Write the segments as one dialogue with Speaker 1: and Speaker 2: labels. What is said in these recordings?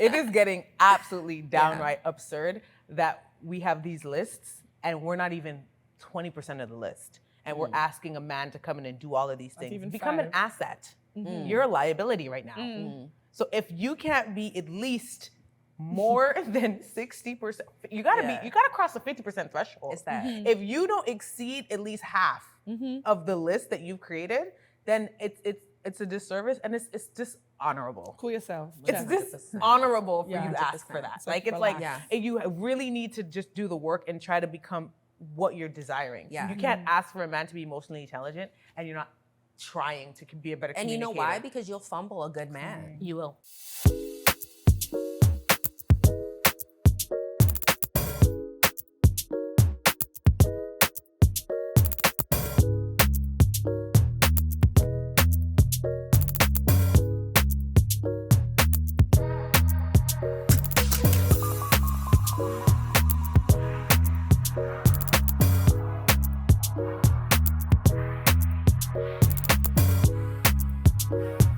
Speaker 1: It is getting absolutely downright absurd that we have these lists and we're not even 20% of the list. And we're asking a man to come in and do all of these things. Become an asset. You're a liability right now. So if you can't be at least more than 60%, you gotta cross the 50% threshold.
Speaker 2: It's that.
Speaker 1: If you don't exceed at least half of the list that you've created, then it's a disservice and it's dishonorable.
Speaker 3: Cool yourself.
Speaker 1: It's dishonorable for you to
Speaker 3: 100%.
Speaker 1: ask for that.
Speaker 3: So
Speaker 1: Like it's
Speaker 3: relax.
Speaker 1: like you really need to just do the work and try to become what you're desiring.
Speaker 2: Yeah.
Speaker 1: You can't ask for a man to be emotionally intelligent and you're not trying to be a better
Speaker 2: And you
Speaker 1: communicator.
Speaker 2: know why? Because you'll fumble a good man.
Speaker 1: You will.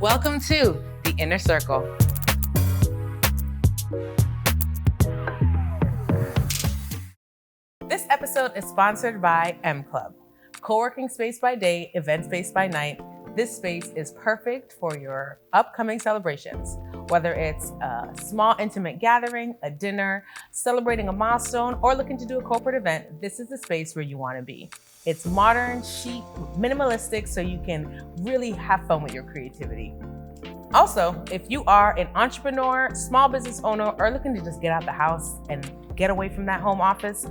Speaker 1: Welcome to The Inner Circle. This episode is sponsored by M Club. Co-working space by day, event space by night. This space is perfect for your upcoming celebrations. Whether it's a small intimate gathering, a dinner, celebrating a milestone, or looking to do a corporate event, this is the space where you want to be. It's modern, chic, minimalistic, so you can really have fun with your creativity. Also, if you are an entrepreneur, small business owner, or looking to just get out the house and get away from that home office,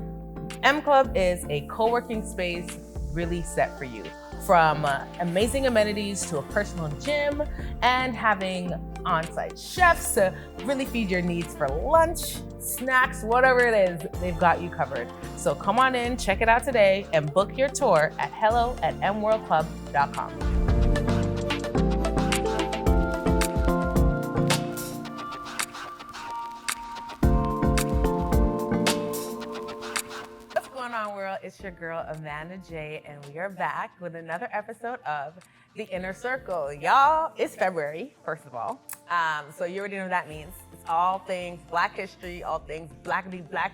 Speaker 1: M Club is a co-working space really set for you. From amazing amenities to a personal gym and having on-site chefs to really feed your needs for lunch, snacks, whatever it is, they've got you covered. So come on in, check it out today, and book your tour at hello@mworldclub.com. What's going on, world? It's your girl, Amanda J, and we are back with another episode of The Inner Circle. Y'all, it's February, first of all. So you already know what that means. It's all things Black history, all things blackity black,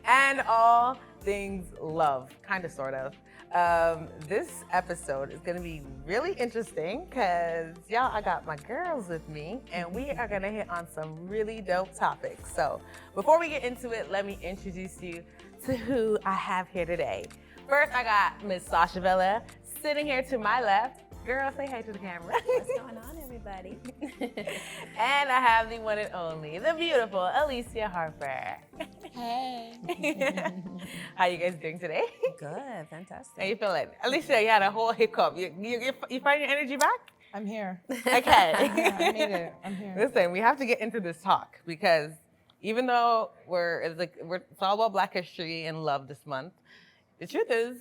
Speaker 1: and all things love, kind of, sort of. This episode is gonna be really interesting because y'all, I got my girls with me and we are gonna hit on some really dope topics. So before we get into it, let me introduce you to who I have here today. First, I got Miss Sasha Villa sitting here to my left. Girl, say hey to the camera.
Speaker 2: What's going on, everybody?
Speaker 1: And I have the one and only, the beautiful Alicia Harper.
Speaker 3: Hey.
Speaker 1: How you guys doing today?
Speaker 2: Good, fantastic.
Speaker 1: How you feeling? Alicia, you had a whole hiccup. You find your energy back?
Speaker 3: I'm here.
Speaker 1: Okay.
Speaker 3: I made it. I'm here.
Speaker 1: Listen, we have to get into this talk because even though it's all about Black history and love this month, the truth is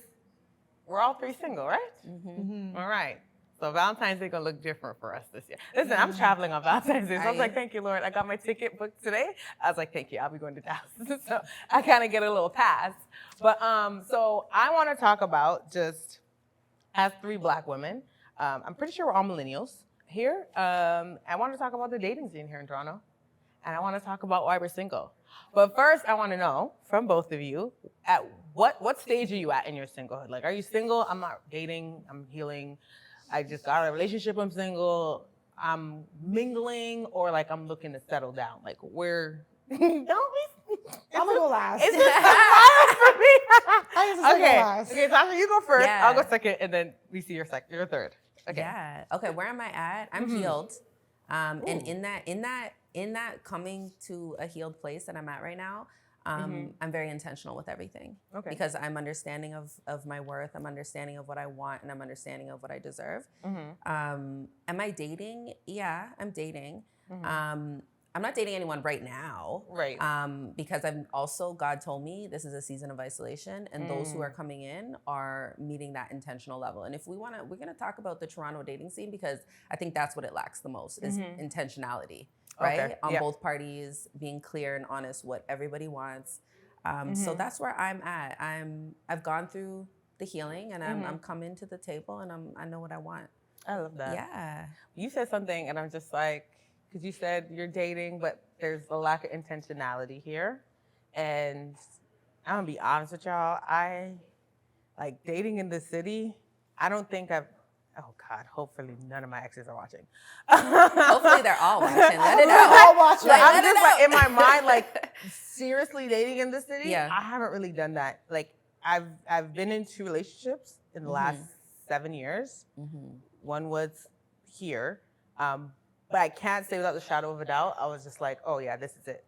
Speaker 1: we're all three single, right?
Speaker 3: Mm-hmm.
Speaker 1: All right. So Valentine's Day gonna look different for us this year. Listen, I'm traveling on Valentine's Day. So I was like, thank you, Lord. I got my ticket booked today. I was like, thank you. I'll be going to Dallas. So I kind of get a little pass. But so I want to talk about, just as three Black women, I'm pretty sure we're all millennials here. I want to talk about the dating scene here in Toronto. And I want to talk about why we're single. But first, I want to know from both of you, at what stage are you at in your singlehood? Like, are you single? I'm not dating. I'm healing. I just got a relationship. I'm single. I'm mingling, or like I'm looking to settle down. Like, where? Don't be.
Speaker 3: I'm gonna go last.
Speaker 1: It's just a for me.
Speaker 3: I guess it's
Speaker 1: Okay.
Speaker 3: last.
Speaker 1: Okay, Sasha, you go first.
Speaker 2: Yeah.
Speaker 1: I'll go second, and then we see your third. Okay.
Speaker 2: Yeah. Okay, where am I at? I'm healed. And in that coming to a healed place that I'm at right now, I'm very intentional with everything.
Speaker 1: Okay.
Speaker 2: Because I'm understanding of my worth, I'm understanding of what I want, and I'm understanding of what I deserve. Am I dating? Yeah, I'm dating. I'm not dating anyone right now.
Speaker 1: Right.
Speaker 2: Because God told me this is a season of isolation, and those who are coming in are meeting that intentional level. And if we're gonna talk about the Toronto dating scene, because I think that's what it lacks the most is intentionality, right?
Speaker 1: Okay.
Speaker 2: On
Speaker 1: Yeah.
Speaker 2: both parties, being clear and honest what everybody wants. So that's where I'm at. I've gone through the healing, and I'm coming to the table, and I know what I want.
Speaker 1: I love that.
Speaker 2: Yeah.
Speaker 1: You said something, and I'm just like, because you said you're dating, but there's a lack of intentionality here. And I'm gonna be honest with y'all, I like dating in the city. I don't think I've. Oh God! Hopefully none of my exes are watching.
Speaker 2: Hopefully they're all watching. Let it
Speaker 3: We're
Speaker 2: out.
Speaker 3: all watching.
Speaker 2: Like,
Speaker 1: I'm
Speaker 2: let it
Speaker 1: just like
Speaker 2: out.
Speaker 1: in my mind, like seriously dating in the city.
Speaker 2: Yeah.
Speaker 1: I haven't really done that. Like I've been in 2 relationships in the last 7 years. One was here, but I can't say without the shadow of a doubt. I was just like, oh yeah, this is it.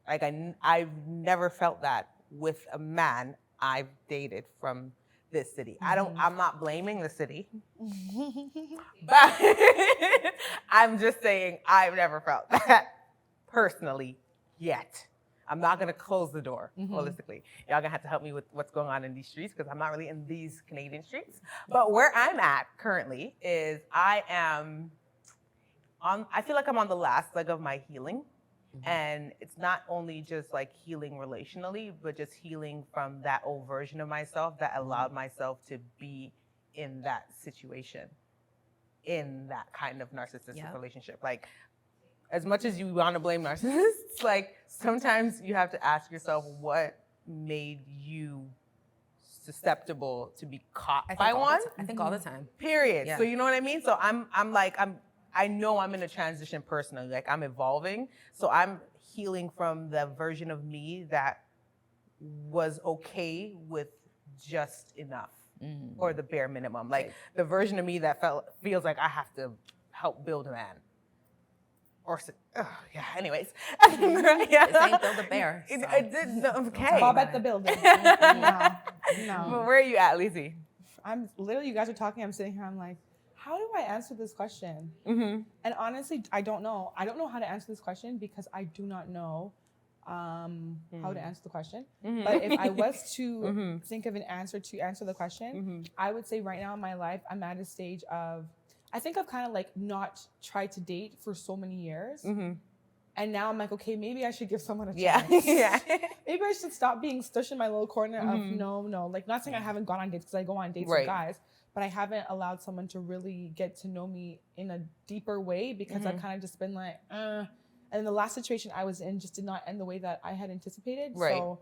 Speaker 1: Like I've never felt that with a man I've dated from this city. I'm not blaming the city, but I'm just saying I've never felt that personally yet. I'm not gonna close the door holistically. Y'all gonna have to help me with what's going on in these streets because I'm not really in these Canadian streets. But where I'm at currently is I feel like I'm on the last leg of my healing. And it's not only just like healing relationally, but just healing from that old version of myself that allowed myself to be in that situation, in that kind of narcissistic relationship. Like, as much as you want to blame narcissists, like sometimes you have to ask yourself what made you susceptible to be caught by one.
Speaker 2: I think all the time.
Speaker 1: Period.
Speaker 2: Yeah.
Speaker 1: So you know what I mean? So I know I'm in a transition personally, like I'm evolving. So I'm healing from the version of me that was okay with just enough or the bare minimum. Like the version of me that feels like I have to help build a man. Or, anyways.
Speaker 2: This ain't build a bear. So.
Speaker 1: Okay.
Speaker 3: Bob at the building. No.
Speaker 1: But where are you at, Lizzie?
Speaker 3: I'm literally, you guys are talking, I'm sitting here, I'm like, how do I answer this question? And honestly, I don't know. I don't know how to answer this question because I do not know how to answer the question. But if I was to think of an answer to answer the question, I would say right now in my life, I'm at a stage of, I think I've kind of like not tried to date for so many years. And now I'm like, okay, maybe I should give someone a chance. Maybe I should stop being stuck in my little corner of no. Like, not saying I haven't gone on dates because I go on dates with guys, but I haven't allowed someone to really get to know me in a deeper way because I've kind of just been like, And the last situation I was in just did not end the way that I had anticipated. So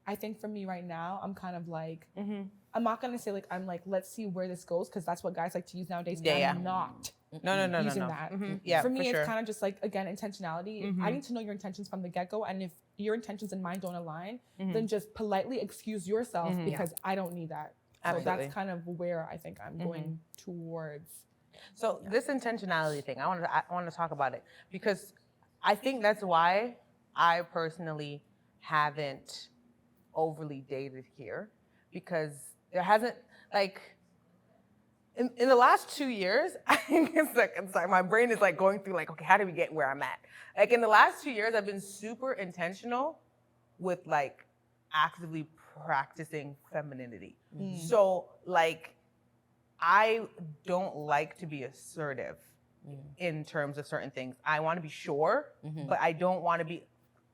Speaker 3: I think for me right now, I'm kind of like, I'm not going to say like, I'm like, let's see where this goes because that's what guys like to use nowadays. I'm not using that.
Speaker 1: Yeah,
Speaker 3: for me,
Speaker 1: sure.
Speaker 3: it's kind of just like, again, intentionality. I need to know your intentions from the get-go. And if your intentions and mine don't align, then just politely excuse yourself because I don't need that. So that's kind of where I think I'm going towards.
Speaker 1: So this intentionality thing, I want to talk about it because I think that's why I personally haven't overly dated here because there hasn't like in the last 2 years, I think it's like my brain is like going through like, okay, how do we get where I'm at? Like in the last 2 years, I've been super intentional with like actively practicing femininity. So like, I don't like to be assertive in terms of certain things. I want to be sure, but I don't want to be,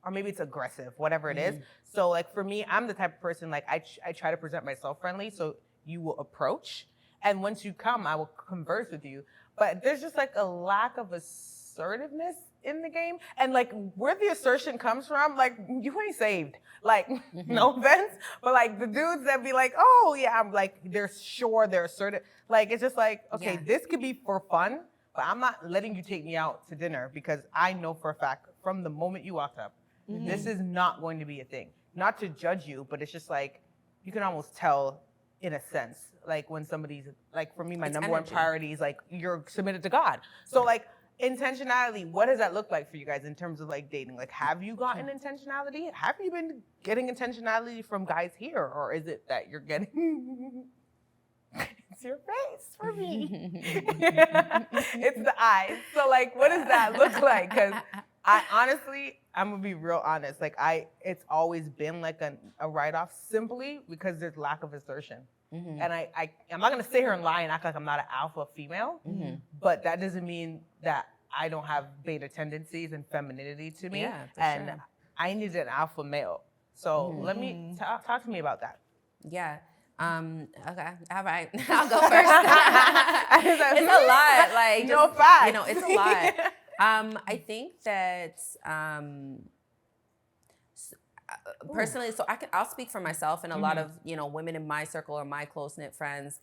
Speaker 1: or maybe it's aggressive, whatever it is. So like for me, I'm the type of person, like I try to present myself friendly, so you will approach. And once you come, I will converse with you. But there's just like a lack of assertiveness in the game. And like where the assertion comes from, like you ain't saved. Like, no offense, but like the dudes that be like, oh yeah, I'm like, they're sure, they're assertive. Like, it's just like, okay, this could be for fun, but I'm not letting you take me out to dinner because I know for a fact from the moment you walked up, this is not going to be a thing. Not to judge you, but it's just like, you can almost tell in a sense, like when somebody's, like for me, my number one priority is like, you're submitted to God. So like, intentionality, what does that look like for you guys in terms of like dating? Like, have you gotten intentionality? Have you been getting intentionality from guys here? Or is it that you're getting, it's your face for me. It's the eyes. So like, what does that look like? Because I honestly, I'm gonna be real honest. Like it's always been like a write-off simply because there's lack of assertion. And I'm not gonna sit here and lie and act like I'm not an alpha female, but that doesn't mean that I don't have beta tendencies and femininity to me. And I need an alpha male. So let me talk to me about that.
Speaker 2: Okay. All right. I'll go first. It's a lot. Like,
Speaker 1: no facts.
Speaker 2: It's a lot. I think that personally, so I'll speak for myself and a lot of women in my circle or my close knit friends.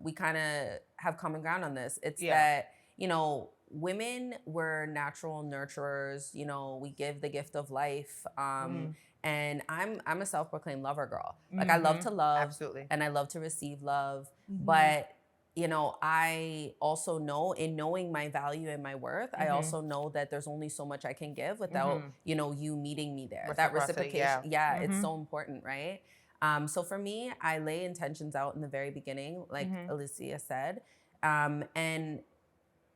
Speaker 2: We kind of have common ground on this. It's that women were natural nurturers. We give the gift of life. And I'm a self-proclaimed lover girl. Like I love to love,
Speaker 1: Absolutely.
Speaker 2: and I love to receive love, but I also know, in knowing my value and my worth, I also know that there's only so much I can give without, you meeting me there. That reciprocation, it's so important, right? So for me, I lay intentions out in the very beginning, like Alicia said. And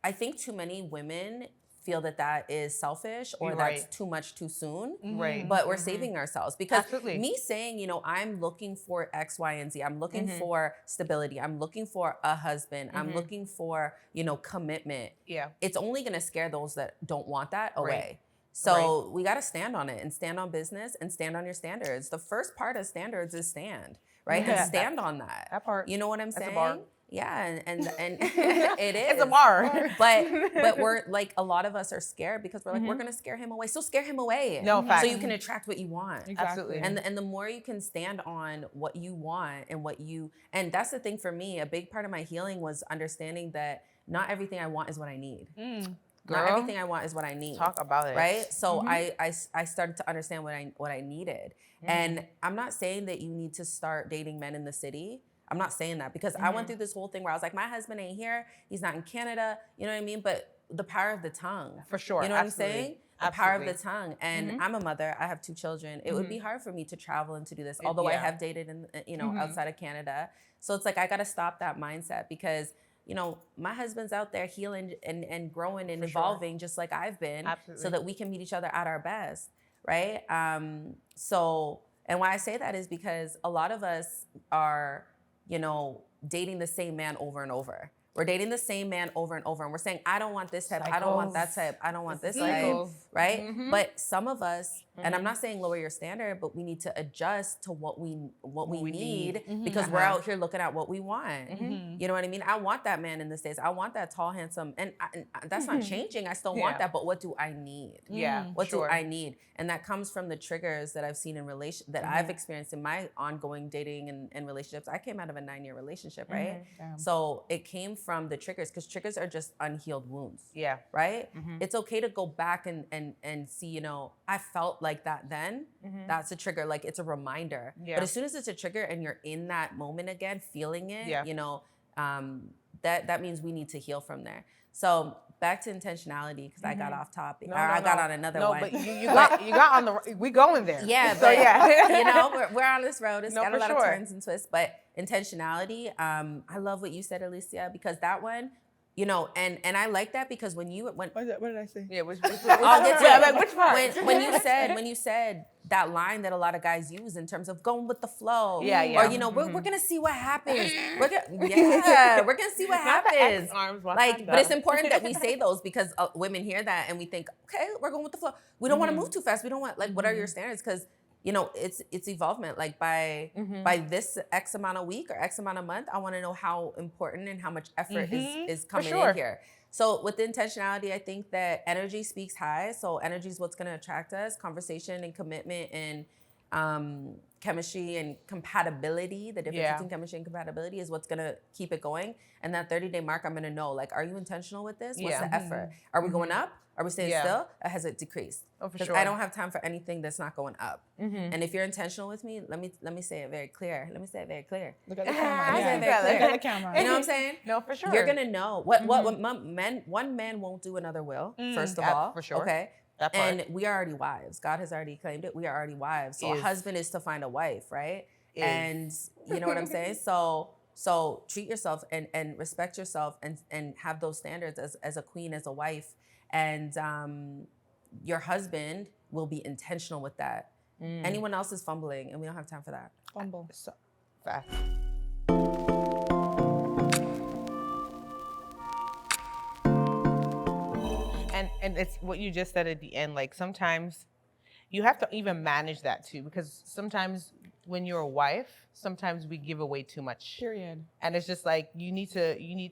Speaker 2: I think too many women feel that is selfish or that's too much too soon.
Speaker 1: Right.
Speaker 2: But we're saving ourselves because me saying, I'm looking for X, Y, and Z. I'm looking for stability. I'm looking for a husband. I'm looking for, commitment.
Speaker 1: Yeah.
Speaker 2: It's only going to scare those that don't want that away. So we got to stand on it and stand on business and stand on your standards. The first part of standards is stand, right? And stand on that.
Speaker 1: That part.
Speaker 2: You know what I'm saying?
Speaker 1: That's a bar.
Speaker 2: Yeah, and it is.
Speaker 1: It's a bar.
Speaker 2: But we're like, a lot of us are scared because we're like, we're gonna scare him away. So scare him away.
Speaker 1: No, facts.
Speaker 2: So you can attract what you want.
Speaker 3: Exactly.
Speaker 2: And the more you can stand on what you want and that's the thing for me, a big part of my healing was understanding that not everything I want is what I need. Not everything I want is what I need.
Speaker 1: Talk about it.
Speaker 2: Right? So I started to understand what I needed. And I'm not saying that you need to start dating men in the city. I'm not saying that because I went through this whole thing where I was like, my husband ain't here. He's not in Canada. You know what I mean? But the power of the tongue.
Speaker 1: For sure.
Speaker 2: You know what I'm saying? The power of the
Speaker 1: Absolutely.
Speaker 2: tongue. And I'm a mother. I have 2 children. It would be hard for me to travel and to do this, although I have dated in, outside of Canada. So it's like, I got to stop that mindset because, my husband's out there healing and growing and evolving just like I've been.
Speaker 1: Absolutely.
Speaker 2: So that we can meet each other at our best. Right? And why I say that is because a lot of us are, dating the same man over and over. We're dating the same man over and over. And we're saying, I don't want this type. I don't want that type. I don't want this type. Right? But some of us, and I'm not saying lower your standard, but we need to adjust to what we need because we're out here looking at what we want. You know what I mean? I want that man in the States. I want that tall, handsome. And that's not changing. I still want that. But what do I need?
Speaker 1: Yeah.
Speaker 2: What do I need? And that comes from the triggers that I've seen in that I've experienced in my ongoing dating and relationships. I came out of a 9-year relationship, right? So it came from the triggers because triggers are just unhealed wounds.
Speaker 1: Yeah.
Speaker 2: Right? It's okay to go back and see, I felt like that then. That's a trigger. Like it's a reminder.
Speaker 1: Yeah.
Speaker 2: But as soon as it's a trigger and you're in that moment again, feeling it, that means we need to heal from there. So back to intentionality because I got off topic. I got on another one.
Speaker 1: No, but you got on the. We going there.
Speaker 2: Yeah,
Speaker 1: So
Speaker 2: but
Speaker 1: yeah.
Speaker 2: we're on this road. It's got a lot
Speaker 1: for
Speaker 2: of
Speaker 1: sure.
Speaker 2: turns and twists, but intentionality. I love what you said, Alicia, because that one, and I like that because when
Speaker 3: What did I say?
Speaker 1: Yeah. Which
Speaker 2: I'll get to it.
Speaker 1: like, which part?
Speaker 2: when you said that line that a lot of guys use in terms of going with the flow.
Speaker 1: Yeah, yeah.
Speaker 2: Or we're gonna see what happens. We're gonna see what
Speaker 1: Not the
Speaker 2: happens.
Speaker 1: X arms,
Speaker 2: But it's important that we say those because women hear that and we think, okay, we're going with the flow. We don't want to move too fast. We don't want what are your standards? Because it's evolvement. Like by this X amount of week or X amount of month, I want to know how important and how much effort is coming in here. So with the intentionality, I think that energy speaks high. So energy is what's going to attract us. Conversation and commitment and chemistry and compatibility. The difference between chemistry and compatibility is what's going to keep it going. And that 30-day mark, I'm going to know, like, are you intentional with this? What's the effort? Are we going up? Are we staying still? Or has it decreased?
Speaker 1: Oh, for
Speaker 2: Because
Speaker 1: sure.
Speaker 2: I don't have time for anything that's not going up. And if you're intentional with me, let me say it very clear. Look at the camera.
Speaker 3: Look at the camera.
Speaker 2: You know what I'm saying?
Speaker 1: No, for sure.
Speaker 2: You're gonna know what one man won't do, another will. First of all,
Speaker 1: for sure.
Speaker 2: Okay.
Speaker 1: That part.
Speaker 2: And we are already wives. God has already claimed it. We are already wives. So a husband is to find a wife, right? And you know what I'm saying? So treat yourself and respect yourself and have those standards as a queen, as a wife. And your husband will be intentional with that. Anyone else is fumbling, and we don't have time for that.
Speaker 3: Fumble.
Speaker 1: So, fast. And it's what you just said at the end. Like sometimes you have to even manage that too, because sometimes when you're a wife, sometimes we give away too much.
Speaker 3: Period.
Speaker 1: And it's just like the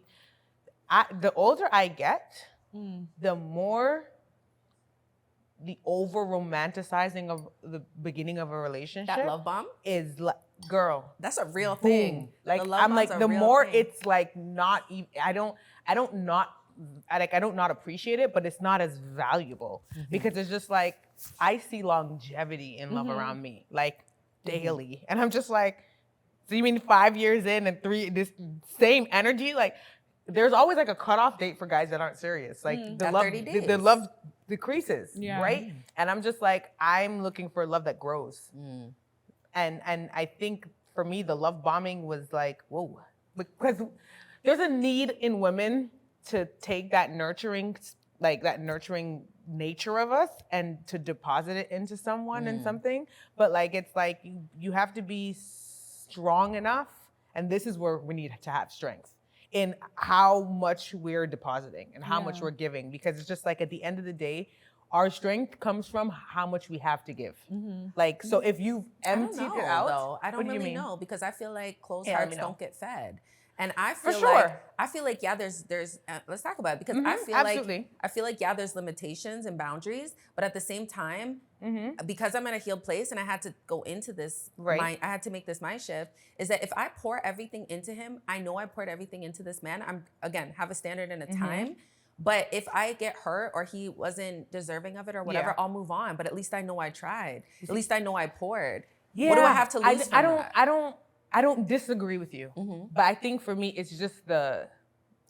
Speaker 1: older I get, the more the over romanticizing of the beginning of a relationship
Speaker 2: That love bomb?
Speaker 1: is like, girl,
Speaker 2: That's a real
Speaker 1: boom.
Speaker 2: thing.
Speaker 1: Like
Speaker 2: The love
Speaker 1: I'm
Speaker 2: bomb's
Speaker 1: like
Speaker 2: a
Speaker 1: the
Speaker 2: real
Speaker 1: more
Speaker 2: thing.
Speaker 1: it's like not even I don't not appreciate it, but it's not as valuable because it's just like I see longevity in love around me like daily, and I'm just like, so you mean 5 years in and this same energy? Like there's always like a cutoff date for guys that aren't serious. Like the
Speaker 2: At
Speaker 1: love
Speaker 2: 30
Speaker 1: the
Speaker 2: days.
Speaker 1: love decreases,
Speaker 3: Yeah.
Speaker 1: right? And I'm just like I'm looking for love that grows. And I think for me the love bombing was like, whoa, because there's a need in women to take that nurturing nature of us and to deposit it into someone and something. But like it's like you have to be strong enough, and this is where we need to have strength in how much we're depositing and how much we're giving, because it's just like at the end of the day, our strength comes from how much we have to give. Like, so if you've emptied
Speaker 2: I don't know,
Speaker 1: it out,
Speaker 2: though. I don't
Speaker 1: what do you
Speaker 2: really
Speaker 1: mean?
Speaker 2: know, because I feel like closed
Speaker 1: Yeah, let
Speaker 2: hearts
Speaker 1: me know.
Speaker 2: don't get fed. And I
Speaker 1: For
Speaker 2: feel
Speaker 1: sure.
Speaker 2: like yeah, there's let's talk about it, because
Speaker 1: absolutely.
Speaker 2: I feel like yeah, there's limitations and boundaries, but at the same time, because I'm in a healed place and I had to go into this
Speaker 1: Right.
Speaker 2: I had to make this mind shift, is that if I pour everything into him, I know I poured everything into this man. I'm again have a standard and a time. But if I get hurt or he wasn't deserving of it or whatever,
Speaker 1: Yeah.
Speaker 2: I'll move on. But at least I know I tried. At least I know I poured.
Speaker 1: Yeah.
Speaker 2: What do I have to lose from that?
Speaker 1: I don't disagree with you, but I think for me it's just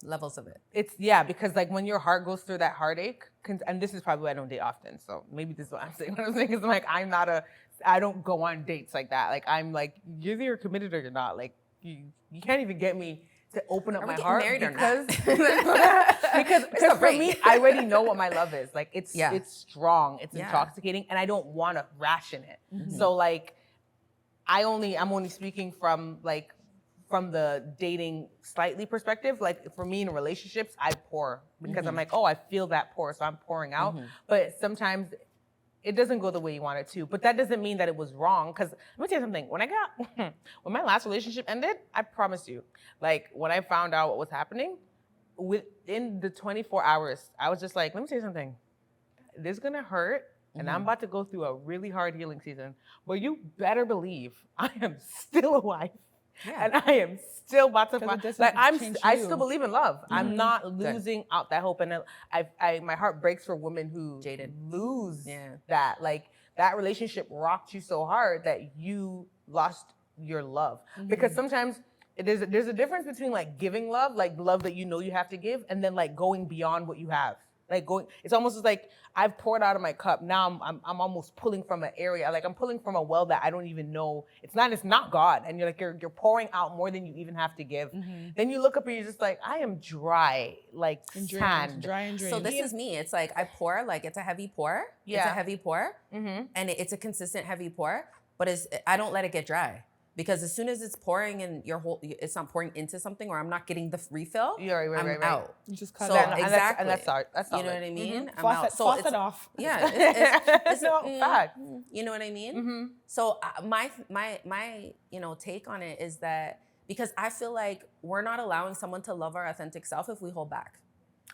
Speaker 2: Levels of it.
Speaker 1: it's because like when your heart goes through that heartache, and this is probably why I don't date often, so maybe this is what I'm saying. What I'm saying is like I don't go on dates like that. Like I'm like, you're either committed or you're not. Like you can't even get me to open up
Speaker 2: Are we
Speaker 1: my
Speaker 2: getting
Speaker 1: heart
Speaker 2: married or
Speaker 1: because
Speaker 2: not?
Speaker 1: because
Speaker 2: It's a
Speaker 1: for
Speaker 2: break.
Speaker 1: me, I already know what my love is. Like it's strong, it's
Speaker 2: Yeah.
Speaker 1: intoxicating, and I don't want to ration it. So like I'm only speaking from the dating slightly perspective. Like for me in relationships, I pour because I'm like, oh, I feel that pour, so I'm pouring out. But sometimes it doesn't go the way you want it to. But that doesn't mean that it was wrong. Because let me tell you something. When my last relationship ended, I promise you, like when I found out what was happening, within the 24 hours, I was just like, let me tell you something. This is gonna hurt. And I'm about to go through a really hard healing season. But you better believe I am still a wife.
Speaker 2: Yeah.
Speaker 1: And I am still about to find,
Speaker 3: doesn't
Speaker 1: like
Speaker 3: change
Speaker 1: I
Speaker 3: you.
Speaker 1: still believe in love. I'm not losing out that hope. And my heart breaks for women who
Speaker 2: Jaded.
Speaker 1: lose
Speaker 2: Yeah.
Speaker 1: that. Like that relationship rocked you so hard that you lost your love. Because sometimes there's a difference between like giving love, like love that you know you have to give, and then like going beyond what you have. Like it's almost like I've poured out of my cup. Now I'm almost pulling from an area. Like I'm pulling from a well that I don't even know. It's not God. And you're pouring out more than you even have to give. Then you look up and you're just like, I am dry, like sand.
Speaker 3: Dry and drained.
Speaker 2: So this is me. It's like I pour, like it's a heavy pour. It's a
Speaker 1: Yeah.
Speaker 2: heavy pour, and it's a consistent heavy pour. But I don't let it get dry, because as soon as it's pouring and it's not pouring into something, or I'm not getting the refill, I'm out.
Speaker 3: You just cut
Speaker 2: So
Speaker 3: it out.
Speaker 2: exactly,
Speaker 1: that's solid.
Speaker 2: you know what I mean. I'm
Speaker 3: Faucet,
Speaker 2: out. So
Speaker 3: faucet
Speaker 2: it's,
Speaker 3: off.
Speaker 2: yeah, it's
Speaker 1: No, fact.
Speaker 2: you know what I mean. So my take on it is that, because I feel like we're not allowing someone to love our authentic self if we hold back.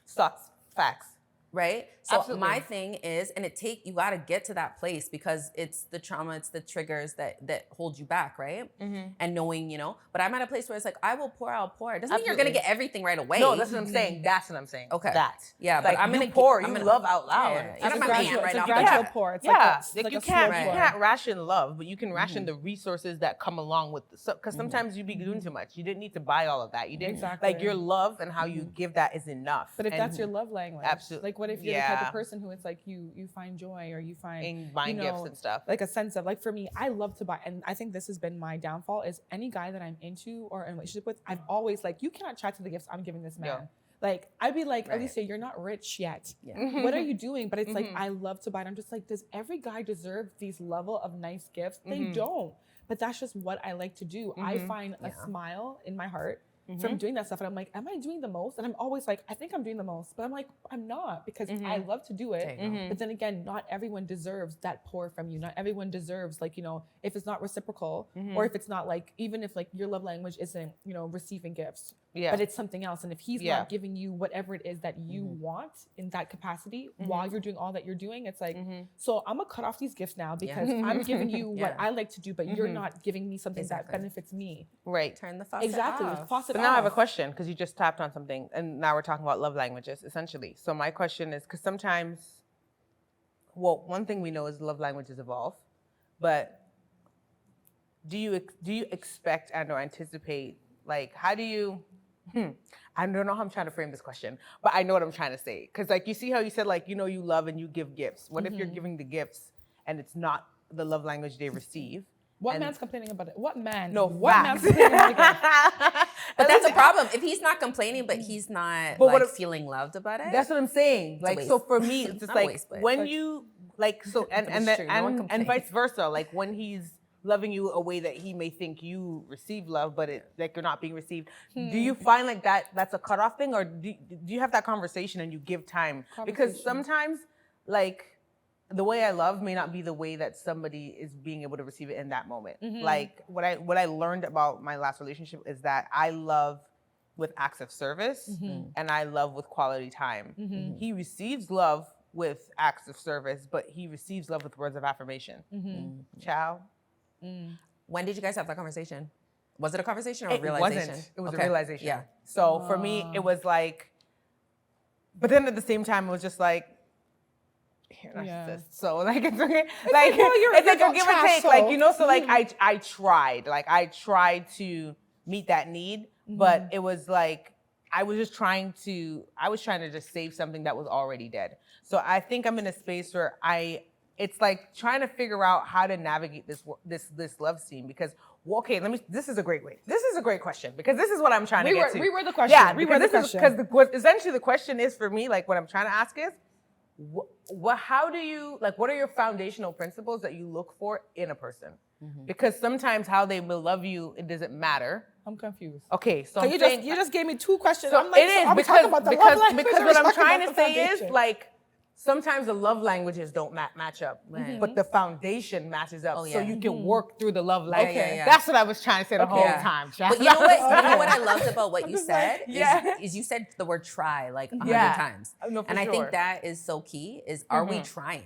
Speaker 1: Sucks. Facts.
Speaker 2: Right? So
Speaker 1: Absolutely.
Speaker 2: my thing is, and you got to get to that place, because it's the trauma, it's the triggers that hold you back, right? And knowing, but I'm at a place where it's like, I will pour, I'll pour. It doesn't mean you're going to
Speaker 1: Absolutely.
Speaker 2: get everything right away.
Speaker 1: No, that's what I'm saying. That's what I'm saying.
Speaker 2: Okay.
Speaker 1: That.
Speaker 2: Yeah,
Speaker 1: Like
Speaker 2: but I'm
Speaker 1: you
Speaker 2: going to
Speaker 1: pour,
Speaker 2: I'm
Speaker 1: you
Speaker 2: gonna,
Speaker 1: love out loud.
Speaker 2: Yeah,
Speaker 1: It's
Speaker 2: I'm
Speaker 3: a
Speaker 2: my
Speaker 3: gradual-
Speaker 2: man right
Speaker 3: it's a
Speaker 2: now.
Speaker 3: gradual pour. It's like
Speaker 1: you
Speaker 3: a slow pour.
Speaker 1: can't ration love, but you can ration the resources that come along with it. Because sometimes you be doing too much. You didn't need to buy all of that. You didn't.
Speaker 3: Exactly.
Speaker 1: Like your love and how you give that is enough.
Speaker 3: But if
Speaker 1: And
Speaker 3: that's your love language,
Speaker 1: Absolutely.
Speaker 3: like what if you're the type
Speaker 1: Yeah.
Speaker 3: of person who it's like you find joy, or you find
Speaker 1: in buying gifts and stuff.
Speaker 3: like a sense of, like for me, I love to buy, and I think this has been my downfall, is any guy that I'm into or in a relationship with, I've always like, you cannot chat to the gifts I'm giving this man.
Speaker 1: Yeah.
Speaker 3: Like I'd be like,
Speaker 2: Right.
Speaker 3: Alicia, you're not rich yet.
Speaker 2: Yeah.
Speaker 3: What are you doing? But it's like, I love to buy it. I'm just like, does every guy deserve these level of nice gifts? They don't. But that's just what I like to do. I find a smile in my heart from doing that stuff. And I'm like, am I doing the most? And I'm always like, I think I'm doing the most. But I'm like, I'm not, because I love to do it. But then again, not everyone deserves that pour from you. Not everyone deserves, like, if it's not reciprocal, or if it's not like, even if like your love language isn't, receiving gifts.
Speaker 1: Yeah.
Speaker 3: but it's something else. And if he's
Speaker 1: Yeah.
Speaker 3: not giving you whatever it is that you want in that capacity while you're doing all that you're doing, it's like, so I'm gonna cut off these gifts now because I'm giving you what I like to do, but you're not giving me something that benefits me.
Speaker 1: Right.
Speaker 2: Turn the faucet
Speaker 3: Exactly.
Speaker 2: off.
Speaker 3: Faucet
Speaker 1: But now I have a
Speaker 3: off.
Speaker 1: question because you just tapped on something, and now we're talking about love languages, essentially. So my question is, because sometimes, well, one thing we know is love languages evolve, but do you expect and or anticipate, like, how do you? I don't know how I'm trying to frame this question, but I know what I'm trying to say. Because, like, you see how you said, like, you know, you love and you give gifts. What if you're giving the gifts and it's not the love language they receive?
Speaker 3: What man's complaining about it? What man?
Speaker 1: No,
Speaker 3: what
Speaker 1: facts.
Speaker 3: man's complaining about it?
Speaker 2: But that's a problem. If he's not complaining, but he's not feeling loved about it.
Speaker 1: That's what I'm saying. Like, so for me, it's just
Speaker 2: Not a
Speaker 1: like
Speaker 2: waste, but
Speaker 1: when you like so and
Speaker 2: it's true. No one
Speaker 1: and
Speaker 2: complains.
Speaker 1: vice versa. Like when he's loving you a way that he may think you receive love, but it like you're not being received. Do you find like that's a cutoff thing, or do you have that conversation and you give time? Because sometimes like the way I love may not be the way that somebody is being able to receive it in that moment. Like what I learned about my last relationship is that I love with acts of service and I love with quality time. He receives love with acts of service, but he receives love with words of affirmation. Ciao.
Speaker 2: When did you guys have that conversation? Was it a conversation or a
Speaker 1: It
Speaker 2: realization?
Speaker 1: wasn't. It was
Speaker 2: Okay.
Speaker 1: a realization.
Speaker 2: Yeah.
Speaker 1: So for me, it was like, but then at the same time, it was just like, you're narcissist. So like it's okay. Like it's like a give and take. Like, you know, so like I tried to meet that need, but it was like I was trying to just save something that was already dead. So I think I'm in a space where it's like trying to figure out how to navigate this love scene because this is a great way. This is a great question because this is what I'm trying to get to.
Speaker 3: Reword the question.
Speaker 1: Yeah,
Speaker 3: Reword the question.
Speaker 1: Because essentially the question is for me, like what I'm trying to ask is, how do you, like, what are your foundational principles that you look for in a person? Because sometimes how they will love you, it doesn't matter.
Speaker 3: I'm confused.
Speaker 1: Okay, so
Speaker 3: you just gave me two questions.
Speaker 1: So
Speaker 3: I'm like,
Speaker 1: it is because what I'm trying to say is like sometimes the love languages don't match up, but the foundation matches up, so you can work through the love language.
Speaker 2: Yeah.
Speaker 1: That's what I was trying to say the whole time.
Speaker 2: But you know what? You know what I loved about what you said is you said the word "try" like 100 times,
Speaker 1: No, for
Speaker 2: and I
Speaker 1: sure.
Speaker 2: think that is so key. Is are we trying?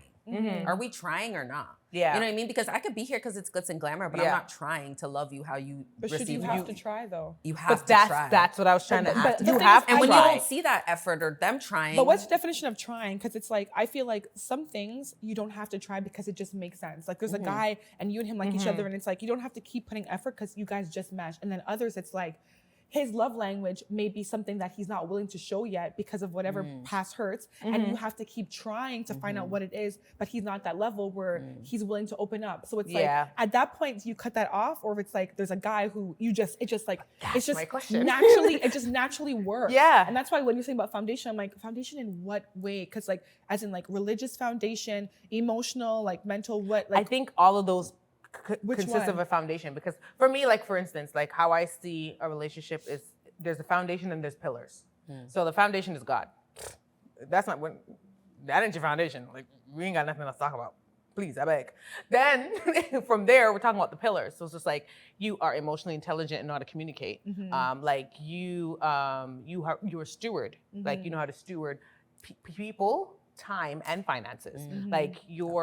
Speaker 2: Are we trying or not?
Speaker 1: Yeah.
Speaker 2: You know what I mean? Because I could be here because it's glitz and glamour, but I'm not trying to love you how you
Speaker 3: But
Speaker 2: receive
Speaker 3: should you have to try though?
Speaker 2: You have to try.
Speaker 1: That's what I was trying to ask.
Speaker 3: But
Speaker 1: You
Speaker 3: the
Speaker 1: have
Speaker 3: thing
Speaker 1: to
Speaker 3: is,
Speaker 2: and when you
Speaker 1: try.
Speaker 2: don't see that effort or them trying.
Speaker 3: But what's the definition of trying? Because it's like, I feel like some things you don't have to try because it just makes sense. Like there's a guy and you and him like each other and it's like, you don't have to keep putting effort because you guys just match. And then others, it's like, his love language may be something that he's not willing to show yet because of whatever past hurts. And you have to keep trying to find out what it is, but he's not that level where he's willing to open up. So it's like, at that point, do you cut that off? Or if it's like, there's a guy who it just
Speaker 1: my question.
Speaker 3: it just naturally works.
Speaker 1: Yeah.
Speaker 3: And that's why when you're saying about foundation, I'm like, foundation in what way? Because like, as in like religious foundation, emotional, like mental, what? Like,
Speaker 1: I think all of those
Speaker 3: Which
Speaker 1: consists of
Speaker 3: one?
Speaker 1: a foundation because for me, like for instance, like how I see a relationship is there's a foundation and there's pillars. So the foundation is God. That ain't your foundation. Like we ain't got nothing else to talk about. Please, I beg. Then from there, we're talking about the pillars. So it's just like you are emotionally intelligent and know how to communicate. Like you're a steward. Like you know how to steward people, time, and finances. Like you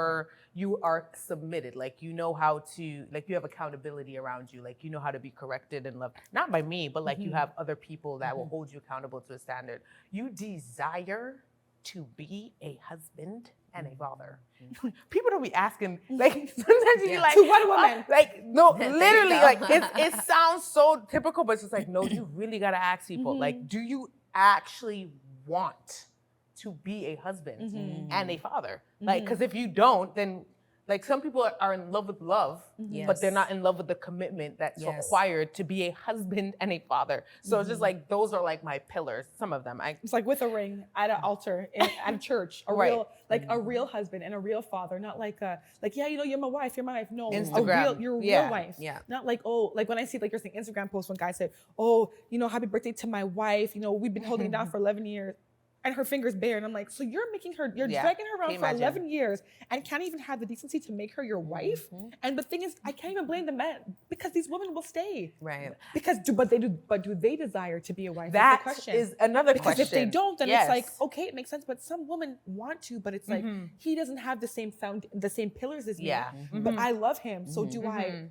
Speaker 1: are submitted. Like you know how to, like you have accountability around you. Like you know how to be corrected and loved. Not by me, but like you have other people that will hold you accountable to a standard. You desire to be a husband and a father. People don't be asking, like sometimes you be like,
Speaker 3: to what woman?
Speaker 1: like no, literally, like it sounds so typical, but it's just like, no, you really gotta ask people, like, do you actually want to be a husband and a father? Like, because if you don't, then like some people are in love with love, but they're not in love with the commitment that's required to be a husband and a father. So it's just like, those are like my pillars, some of them.
Speaker 3: It's like with a ring at an altar at a church, a real husband and a real father, not like yeah, you know, you're my wife. No,
Speaker 1: Instagram.
Speaker 3: You're a real wife.
Speaker 2: Yeah.
Speaker 3: Not like, oh, like when I see like you're saying Instagram post when guys say, oh, you know, happy birthday to my wife. You know, we've been holding it down for 11 years. and her finger's bare. And I'm like, so you're making her, you're
Speaker 1: Yeah.
Speaker 3: dragging her around
Speaker 1: Can
Speaker 3: for
Speaker 1: you imagine?
Speaker 3: 11 years and can't even have the decency to make her your wife. And the thing is, I can't even blame the men because these women will stay.
Speaker 2: Right.
Speaker 3: Because do they desire to be a wife?
Speaker 1: That
Speaker 3: That's the question.
Speaker 1: is another
Speaker 3: Because
Speaker 1: question.
Speaker 3: if they don't, then
Speaker 1: Yes.
Speaker 3: it's like, okay, it makes sense. But some women want to, but it's like, he doesn't have the same pillars as me.
Speaker 1: Yeah.
Speaker 3: But I love him. So do I,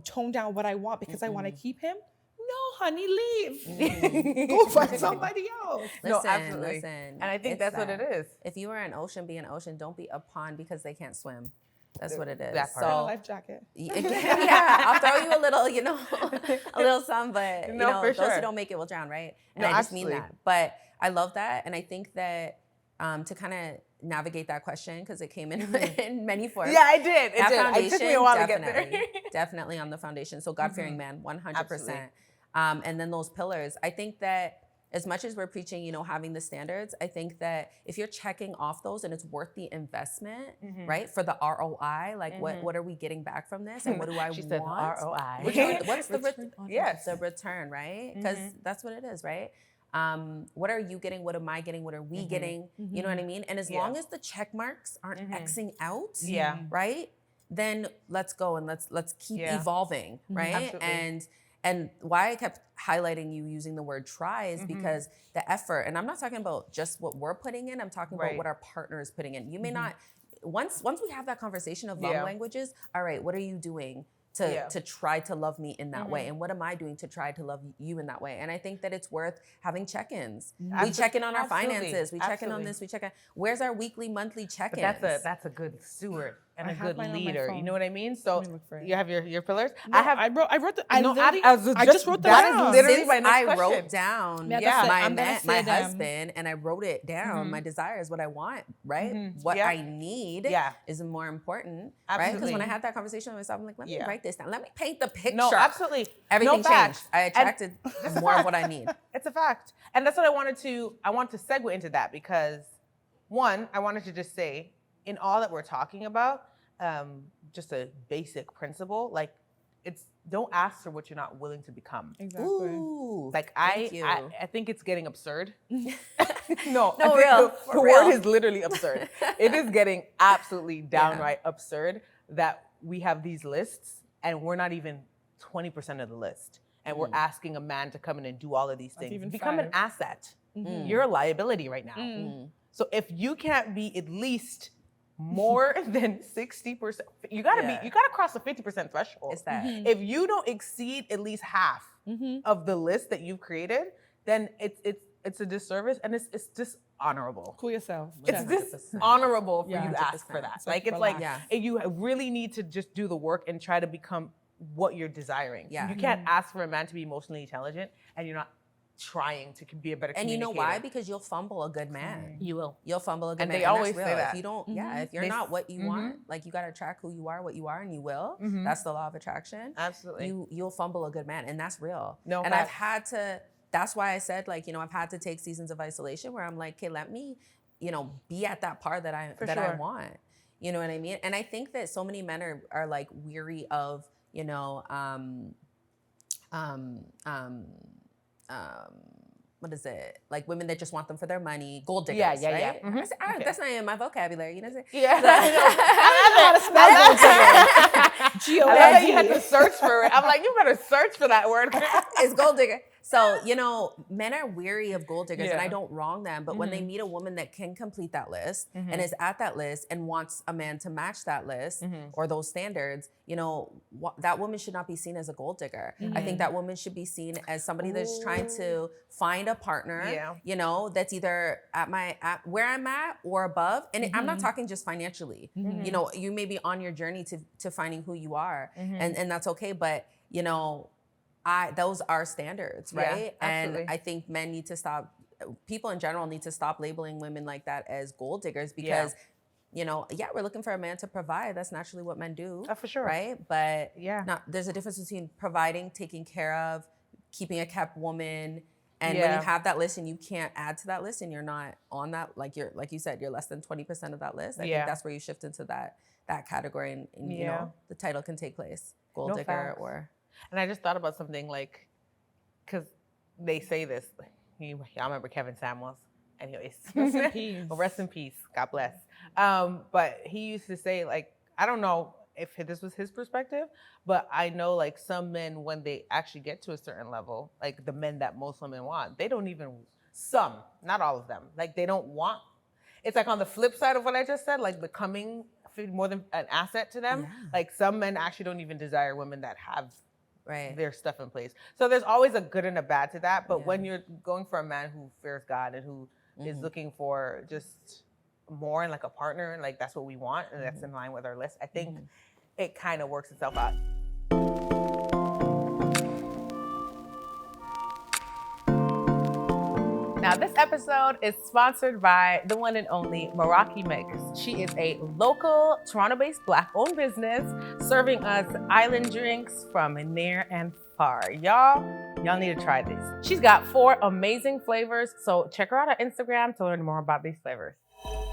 Speaker 3: tone down what I want because I want to keep him? No, honey, leave. Go find somebody else.
Speaker 2: Listen,
Speaker 1: absolutely.
Speaker 2: listen.
Speaker 1: And I think
Speaker 2: it's
Speaker 1: that's what it is.
Speaker 2: If you are an ocean, be an ocean. Don't be a pond because they can't swim. That's what it is.
Speaker 1: That part.
Speaker 3: Got a
Speaker 2: So
Speaker 3: life jacket.
Speaker 2: yeah, I'll throw you a little, a little some, but
Speaker 1: No, for
Speaker 2: those
Speaker 1: sure.
Speaker 2: who don't make it will drown, right? And
Speaker 1: No,
Speaker 2: I just mean
Speaker 1: absolutely.
Speaker 2: that. But I love that, and I think that to kind of navigate that question because it came in many forms.
Speaker 1: Yeah, I did.
Speaker 2: That
Speaker 1: It took me a while to get there.
Speaker 2: definitely on the foundation. So God-fearing man, 100%.
Speaker 1: Absolutely.
Speaker 2: And then those pillars. I think that as much as we're preaching, having the standards, I think that if you're checking off those and it's worth the investment, right, for the ROI, like what are we getting back from this, and what do I
Speaker 1: She
Speaker 2: want?
Speaker 1: said ROI.
Speaker 2: What's the
Speaker 1: Yes.
Speaker 2: the return, right? Because that's what it is, right? What are you getting? What am I getting? What are we getting? You know what I mean? And as long as the check marks aren't Xing out,
Speaker 1: Yeah.
Speaker 2: right? Then let's go and let's keep evolving, right?
Speaker 1: Absolutely.
Speaker 2: And why I kept highlighting you using the word try is because the effort, and I'm not talking about just what we're putting in, I'm talking about what our partner is putting in. You may not, once we have that conversation of love languages, all right, what are you doing to try to love me in that way? And what am I doing to try to love you in that way? And I think that it's worth having check-ins. We check in on our finances. We check in on this. We check in. Where's our weekly, monthly check-ins?
Speaker 1: But that's a good steward and
Speaker 3: I
Speaker 1: a
Speaker 3: have
Speaker 1: good
Speaker 3: mine on my
Speaker 1: leader. You
Speaker 3: phone.
Speaker 1: know what I mean? So
Speaker 3: Let me look for it.
Speaker 1: you have your pillars.
Speaker 3: No, I wrote the. I
Speaker 1: No,
Speaker 3: literally,
Speaker 1: I
Speaker 3: just wrote them
Speaker 1: that is
Speaker 3: down.
Speaker 1: literally
Speaker 2: Since
Speaker 1: my next
Speaker 2: I
Speaker 1: question.
Speaker 2: wrote down
Speaker 3: Yeah, that's it.
Speaker 2: my
Speaker 3: I'm gonna
Speaker 2: man,
Speaker 3: say
Speaker 2: my
Speaker 3: them.
Speaker 2: husband, and I wrote it down. My desires, what I want, right? What
Speaker 1: Yeah.
Speaker 2: I need
Speaker 1: Yeah.
Speaker 2: is more important, right? Because
Speaker 1: Absolutely.
Speaker 2: when I had that conversation with myself, I'm like, let me
Speaker 1: Yeah.
Speaker 2: write this down. Let me paint the picture.
Speaker 1: No, absolutely.
Speaker 2: Everything
Speaker 1: No
Speaker 2: changed.
Speaker 1: facts.
Speaker 2: I
Speaker 1: And
Speaker 2: attracted
Speaker 1: it's a
Speaker 2: more of
Speaker 1: fact.
Speaker 2: what I need.
Speaker 1: It's a fact. And that's what I wanted to segue into that because one, I wanted to just say in all that we're talking about, just a basic principle, like it's don't ask for what you're not willing to become.
Speaker 3: Exactly.
Speaker 2: Ooh,
Speaker 1: Like
Speaker 2: thank you.
Speaker 1: I think it's getting absurd. No,
Speaker 2: No,
Speaker 1: I think
Speaker 2: real,
Speaker 1: the
Speaker 2: for
Speaker 1: word
Speaker 2: real.
Speaker 1: is literally absurd. It is getting absolutely downright absurd that we have these lists and we're not even 20% of the list. And we're asking a man to come in and do all of these things.
Speaker 3: even
Speaker 1: Become an
Speaker 3: 5.
Speaker 1: asset. You're a liability right now. So if you can't be at least more than 60%, you gotta cross the 50% threshold.
Speaker 2: It's that.
Speaker 1: If you don't exceed at least half of the list that you've created, then it's a disservice and it's dishonorable.
Speaker 3: Cool yourself.
Speaker 1: It's
Speaker 3: Check.
Speaker 1: dishonorable for
Speaker 3: Yeah,
Speaker 1: you to ask for
Speaker 2: 100%.
Speaker 1: that.
Speaker 3: It's
Speaker 1: Like
Speaker 3: like
Speaker 1: it's like
Speaker 2: relax.
Speaker 1: you really need to just do the work and try to become what you're desiring.
Speaker 2: Yeah.
Speaker 1: You can't ask for a man to be emotionally intelligent and you're not trying to be a better
Speaker 2: And you
Speaker 1: communicator.
Speaker 2: know why? Because you'll fumble a good man.
Speaker 1: You will.
Speaker 2: You'll fumble a good
Speaker 1: And
Speaker 2: man.
Speaker 1: they
Speaker 2: that's
Speaker 1: always say
Speaker 2: real.
Speaker 1: that.
Speaker 2: If you don't, if you're
Speaker 1: They
Speaker 2: not
Speaker 1: s-
Speaker 2: what you want, like you gotta track who you are, what you are, and you will. That's the law of attraction.
Speaker 1: Absolutely.
Speaker 2: You'll fumble a good man, and that's real.
Speaker 1: No,
Speaker 2: and I've
Speaker 1: facts.
Speaker 2: had to. That's why I said, like, I've had to take seasons of isolation where I'm like, okay, let me, be at that par that I I
Speaker 1: sure.
Speaker 2: want. You know what I mean? And I think that so many men are like weary of, what is it? Like women that just want them for their money, gold diggers,
Speaker 1: Yeah.
Speaker 2: right?
Speaker 1: Mhm.
Speaker 2: I said,
Speaker 1: Okay.
Speaker 2: that's not in my vocabulary, you know what I'm saying?
Speaker 1: Yeah.
Speaker 3: G-O-L-D.
Speaker 1: I love that you had to search for it. I'm like, you better search for that word.
Speaker 2: It's gold digger. So, men are weary of gold diggers, and
Speaker 1: Yeah.
Speaker 2: I don't wrong them. But when they meet a woman that can complete that list and is at that list and wants a man to match that list or those standards, that woman should not be seen as a gold digger. I think that woman should be seen as somebody that's trying to find a partner, that's either at where I'm at or above. And I'm not talking just financially. You may be on your journey to finding who you are, and that's okay. But those are standards, right?
Speaker 1: Yeah,
Speaker 2: and
Speaker 1: absolutely.
Speaker 2: I think men need to stop. People in general need to stop labeling women like that as gold diggers because, we're looking for a man to provide. That's naturally what men do,
Speaker 1: For sure.
Speaker 2: right? But
Speaker 1: Yeah.
Speaker 2: there's a difference between providing, taking care of, keeping a kept woman. And when
Speaker 1: Yeah.
Speaker 2: you have that list and you can't add to that list and you're not on that, like you said, you're less than 20% of that list. I think that's where you shift into that category, and the title can take place, gold
Speaker 1: No
Speaker 2: digger
Speaker 1: facts.
Speaker 2: or.
Speaker 1: And I just thought about something like, because they say this, I remember Kevin Samuels, Anyways.
Speaker 3: Rest in peace.
Speaker 1: Well, rest in peace. God bless. But he used to say, like, I don't know if this was his perspective, but I know like some men, when they actually get to a certain level, like the men that most women want, they don't even, some, not all of them, like they don't want, it's like on the flip side of what I just said, like becoming more than an asset to them.
Speaker 2: Yeah.
Speaker 1: Like some men actually don't even desire women that have
Speaker 2: Right.
Speaker 1: their stuff in place. So there's always a good and a bad to that. But
Speaker 2: Yeah.
Speaker 1: when you're going for a man who fears God and who is looking for just more and like a partner, and like that's what we want, and that's in line with our list, I think it kind of works itself out. Now, this episode is sponsored by the one and only Meraki Mix. She is a local Toronto-based Black-owned business serving us island drinks from near and far. Y'all need to try this. She's got 4 amazing flavors, so check her out on Instagram to learn more about these flavors.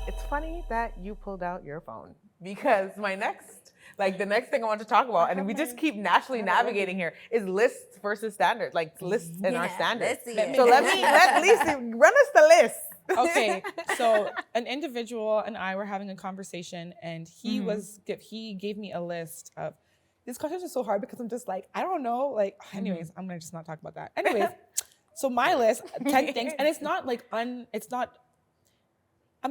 Speaker 1: It's funny that you pulled out your phone because the next thing I want to talk about, and we just keep naturally navigating here, is lists versus standards, like lists and our standards.
Speaker 2: Let's see it.
Speaker 1: So let Lisa run us the list.
Speaker 3: Okay, so an individual and I were having a conversation, and he gave me a list of. These questions are so hard because I'm just like, I don't know. Like, anyways, I'm gonna just not talk about that. Anyways, so my list, 10 things, and it's not like I'm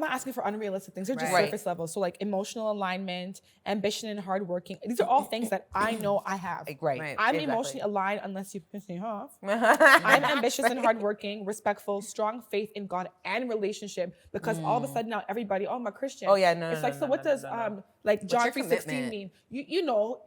Speaker 3: not asking for unrealistic things. They're just surface level. So like emotional alignment, ambition, and hardworking. These are all things that I know I have.
Speaker 1: Right.
Speaker 3: I'm emotionally aligned unless you piss me off. I'm ambitious and hardworking, respectful, strong faith in God and relationship. Because all of a sudden now everybody, I'm a Christian.
Speaker 1: Oh yeah, no.
Speaker 3: It's like, so what does like John 3:16 mean? You know,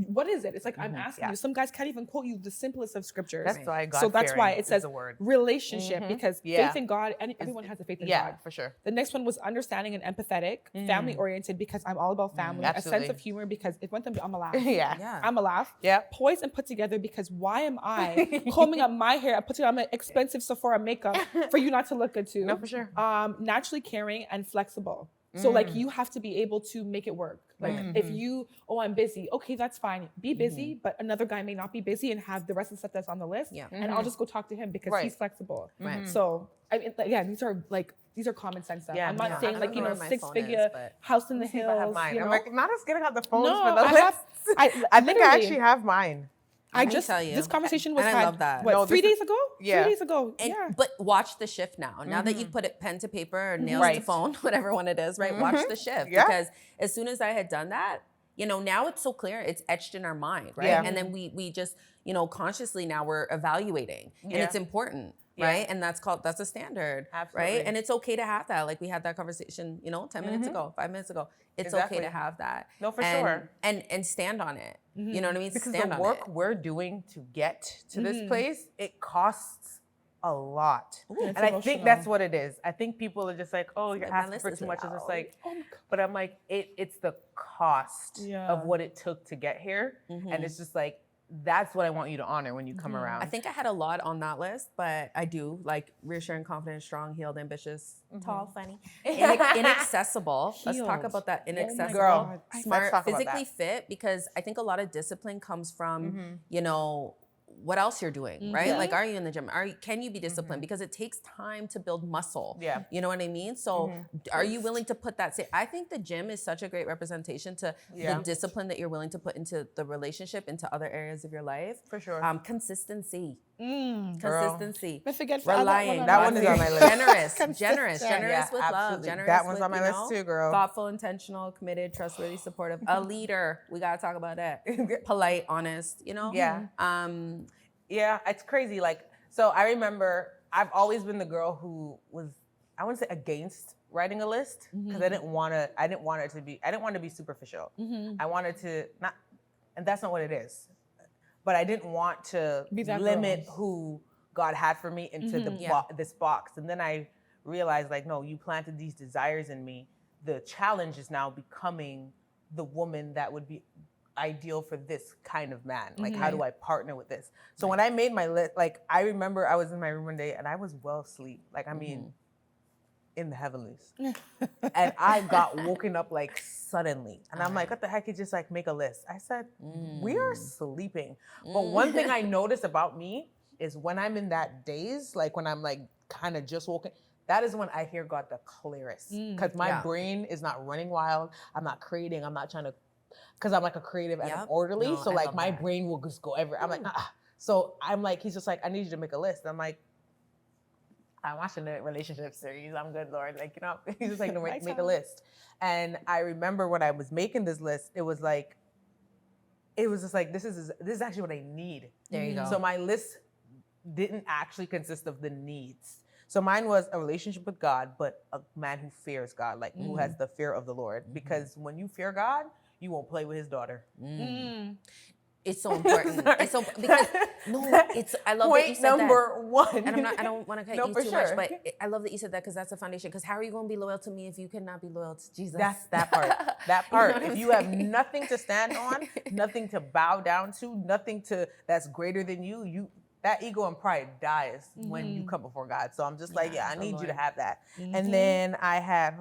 Speaker 3: what is it? It's like I'm asking you. Some guys can't even quote you the simplest of scriptures.
Speaker 1: That's why God.
Speaker 3: So that's why it says
Speaker 1: the word
Speaker 3: relationship, because faith in God, and everyone has a faith in God.
Speaker 1: Yeah, for sure.
Speaker 3: The next one was understanding and empathetic, family-oriented, because I'm all about family. A sense of humor, because if one thing, I'm a laugh. I'm a laugh.
Speaker 1: Yeah.
Speaker 3: Poised and put together, because why am I combing up my hair and putting on my expensive Sephora makeup for you not to look good too?
Speaker 1: No, for sure.
Speaker 3: Naturally caring and flexible. So like you have to be able to make it work. Like if I'm busy, okay, that's fine. Be busy, but another guy may not be busy and have the rest of the stuff that's on the list. Yeah. And I'll just go talk to him because he's flexible. Right. So I mean, again, these are common sense stuff.
Speaker 1: Yeah,
Speaker 3: I'm not saying like, 6-figure house in the hills.
Speaker 1: I have mine.
Speaker 3: You know?
Speaker 1: I'm like, not us getting out the phones
Speaker 3: No,
Speaker 1: for the
Speaker 3: I
Speaker 1: list.
Speaker 3: have.
Speaker 1: I think I actually have mine.
Speaker 2: Let me tell you.
Speaker 3: This conversation was
Speaker 2: and
Speaker 3: had,
Speaker 2: I love that.
Speaker 3: what,
Speaker 1: No,
Speaker 3: 3 days ago?
Speaker 1: Yeah.
Speaker 3: 3 days ago.
Speaker 2: And,
Speaker 3: yeah.
Speaker 2: But watch the shift now. Now that you've put it pen to paper or nails to phone, whatever one it is, right? Watch the shift.
Speaker 1: Yeah.
Speaker 2: Because as soon as I had done that, now it's so clear, it's etched in our mind, right?
Speaker 1: Yeah.
Speaker 2: And then we just, consciously now we're evaluating. And it's important.
Speaker 1: Yeah.
Speaker 2: Right. And that's a standard.
Speaker 1: Absolutely.
Speaker 2: Right. And it's okay to have that. Like we had that conversation, 10 minutes ago, 5 minutes ago. It's okay to have that.
Speaker 1: No, for sure.
Speaker 2: And stand on it. You know what I mean?
Speaker 1: Because
Speaker 2: stand
Speaker 1: the
Speaker 2: on
Speaker 1: work
Speaker 2: it.
Speaker 1: we're doing to get to this place, it costs a lot. And I think that's what it is. I think people are just like, oh, you're asking for too much. It's just like, but I'm like, it's the cost of what it took to get here. And it's just like, that's what I want you to honor when you come around.
Speaker 2: I think I had a lot on that list, but I do like reassuring, confident, strong, healed, ambitious, tall, funny, inaccessible. Let's talk about that. Inaccessible,
Speaker 1: Girl,
Speaker 2: smart,
Speaker 1: let's talk about
Speaker 2: physically
Speaker 1: that.
Speaker 2: fit, because I think a lot of discipline comes from, what else you're doing, right? Like, are you in the gym? Can you be disciplined? Because it takes time to build muscle.
Speaker 1: Yeah.
Speaker 2: You know what I mean? So are you willing to put that? I think the gym is such a great representation to the discipline that you're willing to put into the relationship, into other areas of your life.
Speaker 1: For sure.
Speaker 2: Consistency. Consistency.
Speaker 3: I forget
Speaker 2: Relying.
Speaker 1: That one is on my list.
Speaker 2: Generous with love.
Speaker 1: Absolutely.
Speaker 2: Generous
Speaker 1: that one's
Speaker 2: with,
Speaker 1: on my list too, girl.
Speaker 2: Thoughtful, intentional, committed, trustworthy, supportive. A leader. We gotta talk about that. Polite, honest.
Speaker 1: Yeah. Yeah, it's crazy. Like, so I remember I've always been the girl who was, I wouldn't say against writing a list, because I didn't want to be superficial. I wanted to not, and that's not what it is. But I didn't want to limit who God had for me into this box. And then I realized, like, no, you planted these desires in me. The challenge is now becoming the woman that would be ideal for this kind of man. Like, how do I partner with this? So when I made my list, like, I remember I was in my room one day and I was well asleep. Like, I mean, in the heavenlies. And I got woken up like suddenly. And I'm like, what the heck? You just like make a list. I said, we are sleeping. But one thing I noticed about me is when I'm in that daze, like when I'm like kind of just woken, that is when I hear God the clearest. Because my
Speaker 2: Yeah.
Speaker 1: brain is not running wild. I'm not creating. I'm not trying to, because I'm like a creative and an
Speaker 2: Yep.
Speaker 1: orderly.
Speaker 2: No,
Speaker 1: So
Speaker 2: I
Speaker 1: like
Speaker 2: love
Speaker 1: my
Speaker 2: that.
Speaker 1: brain will just go everywhere. I'm like, So I'm like, he's just like, I need you to make a list. I'm like, I'm watching the relationship series. I'm good, Lord. Like, you know, he's just like, no, make a list. And I remember when I was making this list, it was just like, this is actually what I need.
Speaker 2: There you go.
Speaker 1: So my list didn't actually consist of the needs. So mine was a relationship with God, but a man who fears God, like who has the fear of the Lord. Because when you fear God, you won't play with his daughter.
Speaker 2: It's so important. It's so because I love that you
Speaker 1: Point
Speaker 2: said that.
Speaker 1: number one.
Speaker 2: And I don't want to cut you
Speaker 1: for
Speaker 2: too
Speaker 1: sure.
Speaker 2: much, but I love that you said that because that's the foundation. Because how are you going to be loyal to me if you cannot be loyal to Jesus?
Speaker 1: That's that part. That
Speaker 2: You know
Speaker 1: part.
Speaker 2: what I'm
Speaker 1: If you have
Speaker 2: saying?
Speaker 1: nothing to stand on, nothing to bow down to, nothing that's greater than you, that ego and pride dies when you come before God. So I'm just like, I
Speaker 2: the
Speaker 1: need you to
Speaker 2: Lord.
Speaker 1: have that. And then I had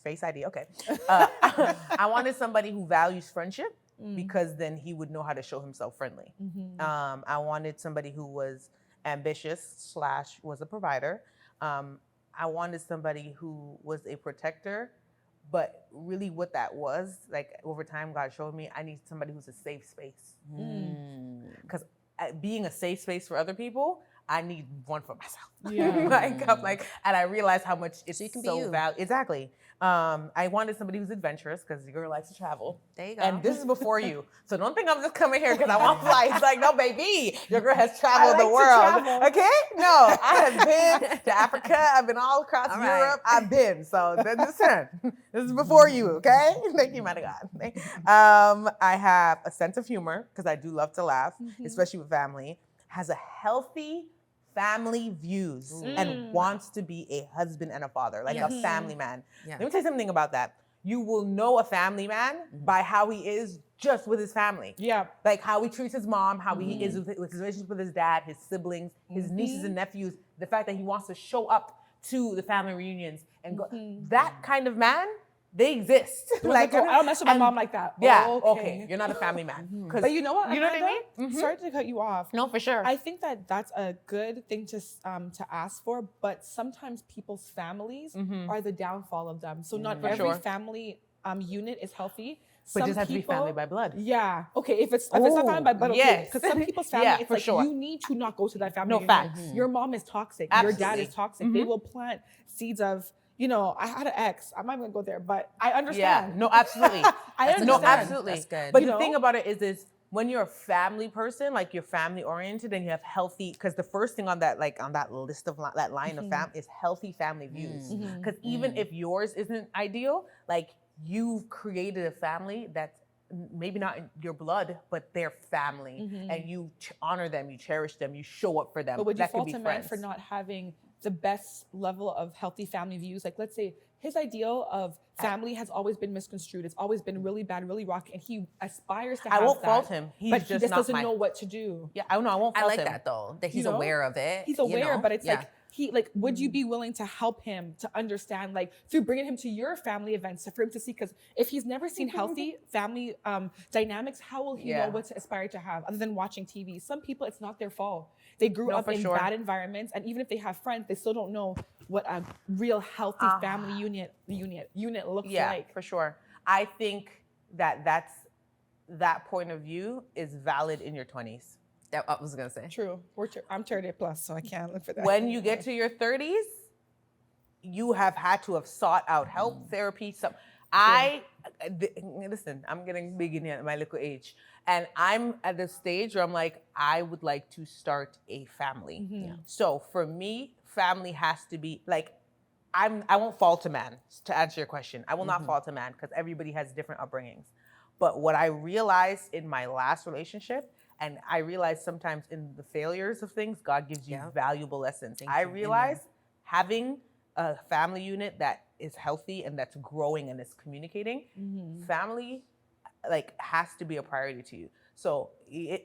Speaker 1: face ID. Okay. I wanted somebody who values friendship because then he would know how to show himself friendly. I wanted somebody who was ambitious / was a provider. I wanted somebody who was a protector, but really what that was, like over time, God showed me I need somebody who's a safe space. Because being a safe space for other people, I need one for myself.
Speaker 3: Yeah.
Speaker 1: And I realized how much it's
Speaker 2: So you can be
Speaker 1: so
Speaker 2: you.
Speaker 1: valuable. Exactly. I wanted somebody who's adventurous because your girl likes to travel.
Speaker 2: There you go.
Speaker 1: And this is before you. So don't think I'm just coming here because I want flights. Like, no, baby, your girl has traveled the
Speaker 3: like to
Speaker 1: world.
Speaker 3: travel.
Speaker 1: Okay? No, I have been to Africa. I've been all across
Speaker 2: All right.
Speaker 1: Europe. I've been. So listen, this is before you, okay? Thank you, man of God. I have a sense of humor because I do love to laugh, especially with family. Has a healthy family views and wants to be a husband and a father, like a family man.
Speaker 2: Yeah.
Speaker 1: Let me tell you something about that. You will know a family man by how he is just with his family.
Speaker 3: Yeah.
Speaker 1: Like how he treats his mom, how he is with his relationship with his dad, his siblings, his nieces and nephews, the fact that he wants to show up to the family reunions and go. That kind of man, they exist.
Speaker 3: I don't mess with my mom like that.
Speaker 1: Yeah,
Speaker 3: Oh,
Speaker 1: okay. You're not a family man.
Speaker 3: But you know what?
Speaker 1: You know what I
Speaker 3: Amanda?
Speaker 1: mean?
Speaker 3: Sorry to cut you off.
Speaker 1: No, for sure.
Speaker 3: I think that that's a good thing to ask for, but sometimes people's families are the downfall of them. So not every family unit is healthy.
Speaker 1: But it just has to be family by blood.
Speaker 3: Yeah. Okay. If it's not family by blood, okay.
Speaker 1: Yes.
Speaker 3: Because some people's family,
Speaker 1: Yeah,
Speaker 3: it's
Speaker 1: for
Speaker 3: like
Speaker 1: sure.
Speaker 3: you need to not go to that family.
Speaker 1: No,
Speaker 3: unit.
Speaker 1: facts.
Speaker 3: Your mom is toxic.
Speaker 1: Absolutely.
Speaker 3: Your dad is toxic. They will plant seeds of. You know, I had an ex. I'm not even gonna go there, but I understand.
Speaker 1: Yeah. No, absolutely.
Speaker 3: I understand.
Speaker 1: No, absolutely.
Speaker 2: That's good.
Speaker 1: But
Speaker 3: You
Speaker 1: the
Speaker 3: know?
Speaker 1: thing about it is when you're a family person, like you're family oriented and you have healthy, because the first thing on that list of that line of fam is healthy family views. Because even if yours isn't ideal, like you've created a family that's maybe not in your blood, but their family, and you honor them, you cherish them, you show up for them.
Speaker 3: But would you
Speaker 1: That could
Speaker 3: fault
Speaker 1: be
Speaker 3: a man
Speaker 1: friends.
Speaker 3: for not having the best level of healthy family views? Like, let's say his ideal of family has always been misconstrued. It's always been really bad, really rocky, and he aspires to have
Speaker 1: I won't
Speaker 3: that,
Speaker 1: fault him. He's
Speaker 3: but he just
Speaker 1: not
Speaker 3: doesn't
Speaker 1: my-
Speaker 3: know what to do.
Speaker 1: Yeah, I know. I won't
Speaker 2: I
Speaker 1: fault
Speaker 2: like
Speaker 1: him.
Speaker 2: that though, that he's
Speaker 3: You know?
Speaker 2: aware of it.
Speaker 3: He's
Speaker 2: you
Speaker 3: aware,
Speaker 2: know?
Speaker 3: but it's
Speaker 2: Yeah.
Speaker 3: like would you be willing to help him to understand, like through bringing him to your family events, for him to see? Because if he's never seen healthy family dynamics, how will he know what to aspire to have other than watching TV? Some people, it's not their fault. They grew up in bad environments, and even if they have friends, they still don't know what a real healthy family unit looks like.
Speaker 1: For sure. I think that point of view is valid in your 20s.
Speaker 2: That I was gonna say.
Speaker 3: True. I'm 30 plus, so I can't look for that.
Speaker 1: When you get to your 30s, you have had to have sought out help, therapy. Listen, I'm getting big in my little age, and I'm at the stage where I'm like, I would like to start a family. So for me, family has to be like, I won't fault a man, to answer your question. I will not fault a man because everybody has different upbringings. But what I realized in my last relationship, and I realized sometimes in the failures of things, God gives you valuable lessons. I realized having a family unit that is healthy and that's growing and is communicating, family like has to be a priority to you. So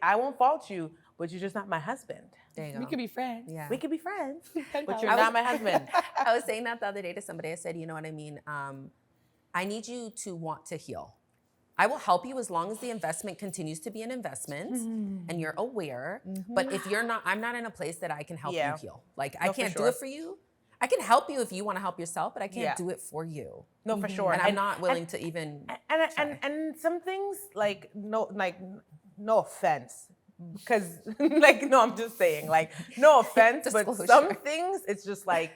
Speaker 1: I won't fault you, but you're just not my husband.
Speaker 2: There you go.
Speaker 3: We could be friends.
Speaker 2: Yeah.
Speaker 1: We could be friends, but
Speaker 3: pounds.
Speaker 1: you're not my husband.
Speaker 2: I was saying that the other day to somebody. I said, you know what I mean? I need you to want to heal. I will help you as long as the investment continues to be an investment and you're aware. But if you're not, I'm not in a place that I can help you heal. Like I can't do it for you. I can help you if you want to help yourself, but I can't
Speaker 1: Yeah.
Speaker 2: do it for you.
Speaker 1: No, for sure.
Speaker 2: And I'm not willing to even try.
Speaker 1: And some things like no offense, because like no, I'm just saying like no offense, but
Speaker 2: Disclosure.
Speaker 1: some things it's just like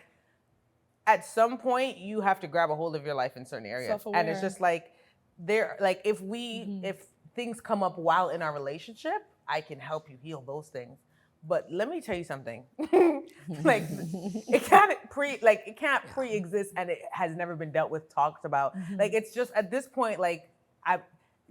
Speaker 1: at some point you have to grab a hold of your life in certain areas,
Speaker 3: Self-aware.
Speaker 1: and it's just like if things come up while in our relationship, I can help you heal those things. But let me tell you something. Like it can't pre-exist, and it has never been dealt with, talked about. Like it's just at this point, like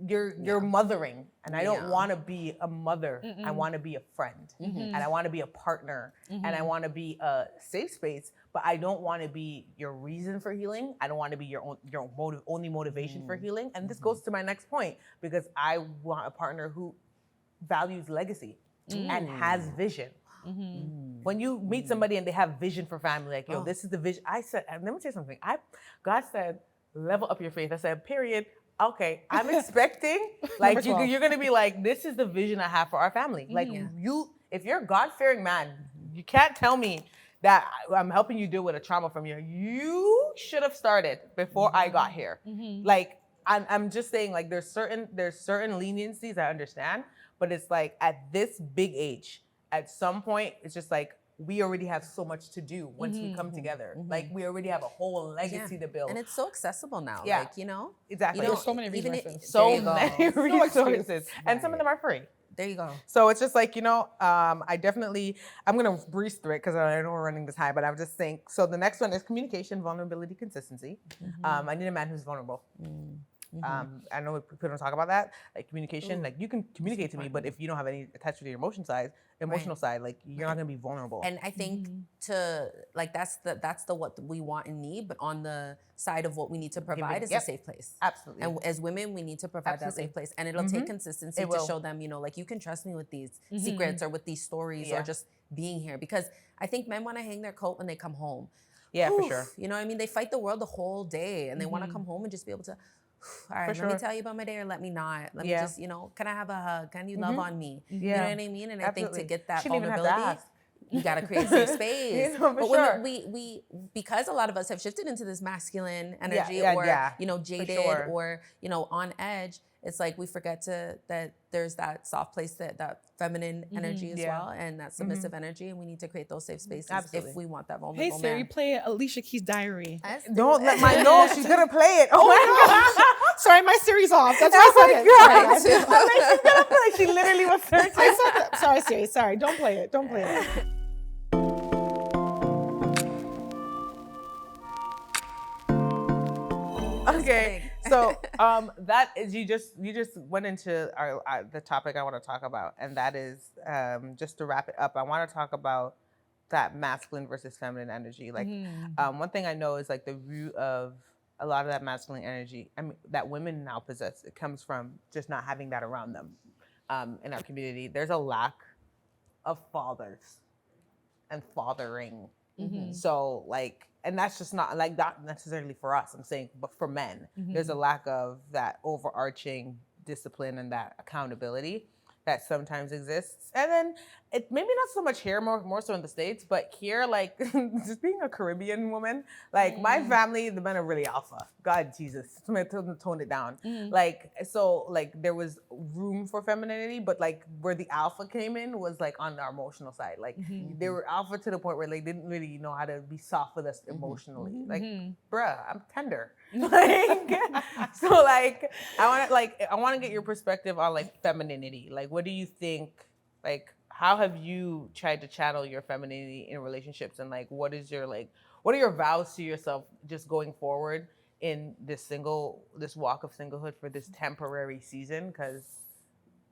Speaker 1: you're mothering, and I don't want to be a mother. I want to be a friend, and I want to be a partner, and I want to be a safe space. But I don't want to be your reason for healing. I don't want to be your only motivation for healing. And this goes to my next point, because I want a partner who values legacy and has vision. When you meet somebody and they have vision for family, like, yo, this is the vision. I said, and let me tell you something. God said, level up your faith. I said, period. Okay, I'm expecting, like, you're going to be like, this is the vision I have for our family. Like, if you're a God-fearing man, you can't tell me that I'm helping you deal with a trauma from you. You should have started before I got here. Like, I'm just saying, like, there's certain leniencies I understand, but it's like at this big age, at some point, it's just like we already have so much to do once we come together. Like we already have a whole legacy to build.
Speaker 2: And it's so accessible now.
Speaker 1: Yeah.
Speaker 2: Like, you know?
Speaker 1: Exactly.
Speaker 3: There's so many resources.
Speaker 1: So many resources. And some of them are free.
Speaker 2: There you go.
Speaker 1: So it's just like, I'm going to breeze through it because I know we're running this high, but I was just saying, so the next one is communication, vulnerability, consistency. I need a man who's vulnerable. I know people don't talk about that, like communication. Like you can communicate to me, but if you don't have any attached to your emotional side, like you're not gonna be vulnerable.
Speaker 2: And I think that's the what we want and need, but on the side of what we need to provide is a safe place.
Speaker 1: Absolutely.
Speaker 2: And as women, we need to provide that safe place, and it'll take consistency to show them, like you can trust me with these secrets or with these stories or just being here, because I think men want to hang their coat when they come home.
Speaker 1: Yeah, for sure.
Speaker 2: You know what I mean? They fight the world the whole day, and they want to come home and just be able to. All right, let me tell you about my day, or let me not. Let me just, can I have a hug? Can you love on me? You know what I mean? And I think to get that vulnerability, you got to create safe space. But when we because a lot of us have shifted into this masculine energy, or jaded, or on edge. It's like we forget that there's that soft place, that feminine energy as well, and that submissive energy, and we need to create those safe spaces if we want that vulnerable
Speaker 3: Hey Siri,
Speaker 2: man.
Speaker 3: play Alicia Keys' Diary.
Speaker 1: Don't let my know she's gonna play it. Oh my God.
Speaker 3: Sorry, my Siri's off. That's why I said it.
Speaker 1: I'm like, she's gonna play it. She literally was searching.
Speaker 3: I said that. Sorry, Siri. Sorry. Don't play it. Don't play it.
Speaker 1: Okay, so that is you just went into the topic I want to talk about, and that is just to wrap it up. I want to talk about that masculine versus feminine energy. Like one thing I know is like the root of a lot of that masculine energy, that women now possess. It comes from just not having that around them in our community. There's a lack of fathers and fathering. So like. And that's just not like not necessarily for us, I'm saying, but for men, there's a lack of that overarching discipline and that accountability that sometimes exists. And then it maybe not so much here, more so in the States, but here, like just being a Caribbean woman, like my family, the men are really alpha. God, Jesus, tone it down. Like, so like there was room for femininity, but like where the alpha came in was like on our emotional side. Like they were alpha to the point where they didn't really know how to be soft with us emotionally. Like, bruh, I'm tender. Like, so like I want to get your perspective on like femininity. Like, what do you think? Like, how have you tried to channel your femininity in relationships, and like, what are your vows to yourself just going forward in this walk of singlehood for this temporary season? Because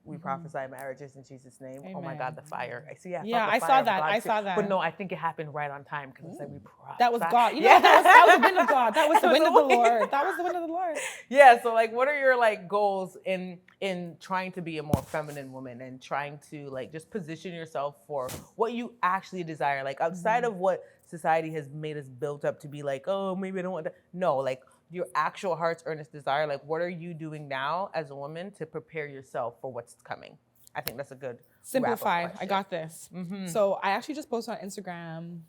Speaker 1: we prophesy marriages in Jesus' name.
Speaker 3: Amen.
Speaker 1: Oh my God, the fire! I see.
Speaker 3: I saw that.
Speaker 1: But no, I think it happened right on time because it's like we prophesy.
Speaker 3: That was God. That was the wind of God. That was the wind of the Lord. That was the wind of the Lord.
Speaker 1: Yeah. So like, what are your like goals in trying to be a more feminine woman and trying to like just position yourself for what you actually desire? Like outside of what society has made us built up to be like, oh, maybe I don't want to. No, like your actual heart's earnest desire. Like, what are you doing now as a woman to prepare yourself for what's coming? I think that's a good
Speaker 3: Simplified. I got this. So I actually just posted on Instagram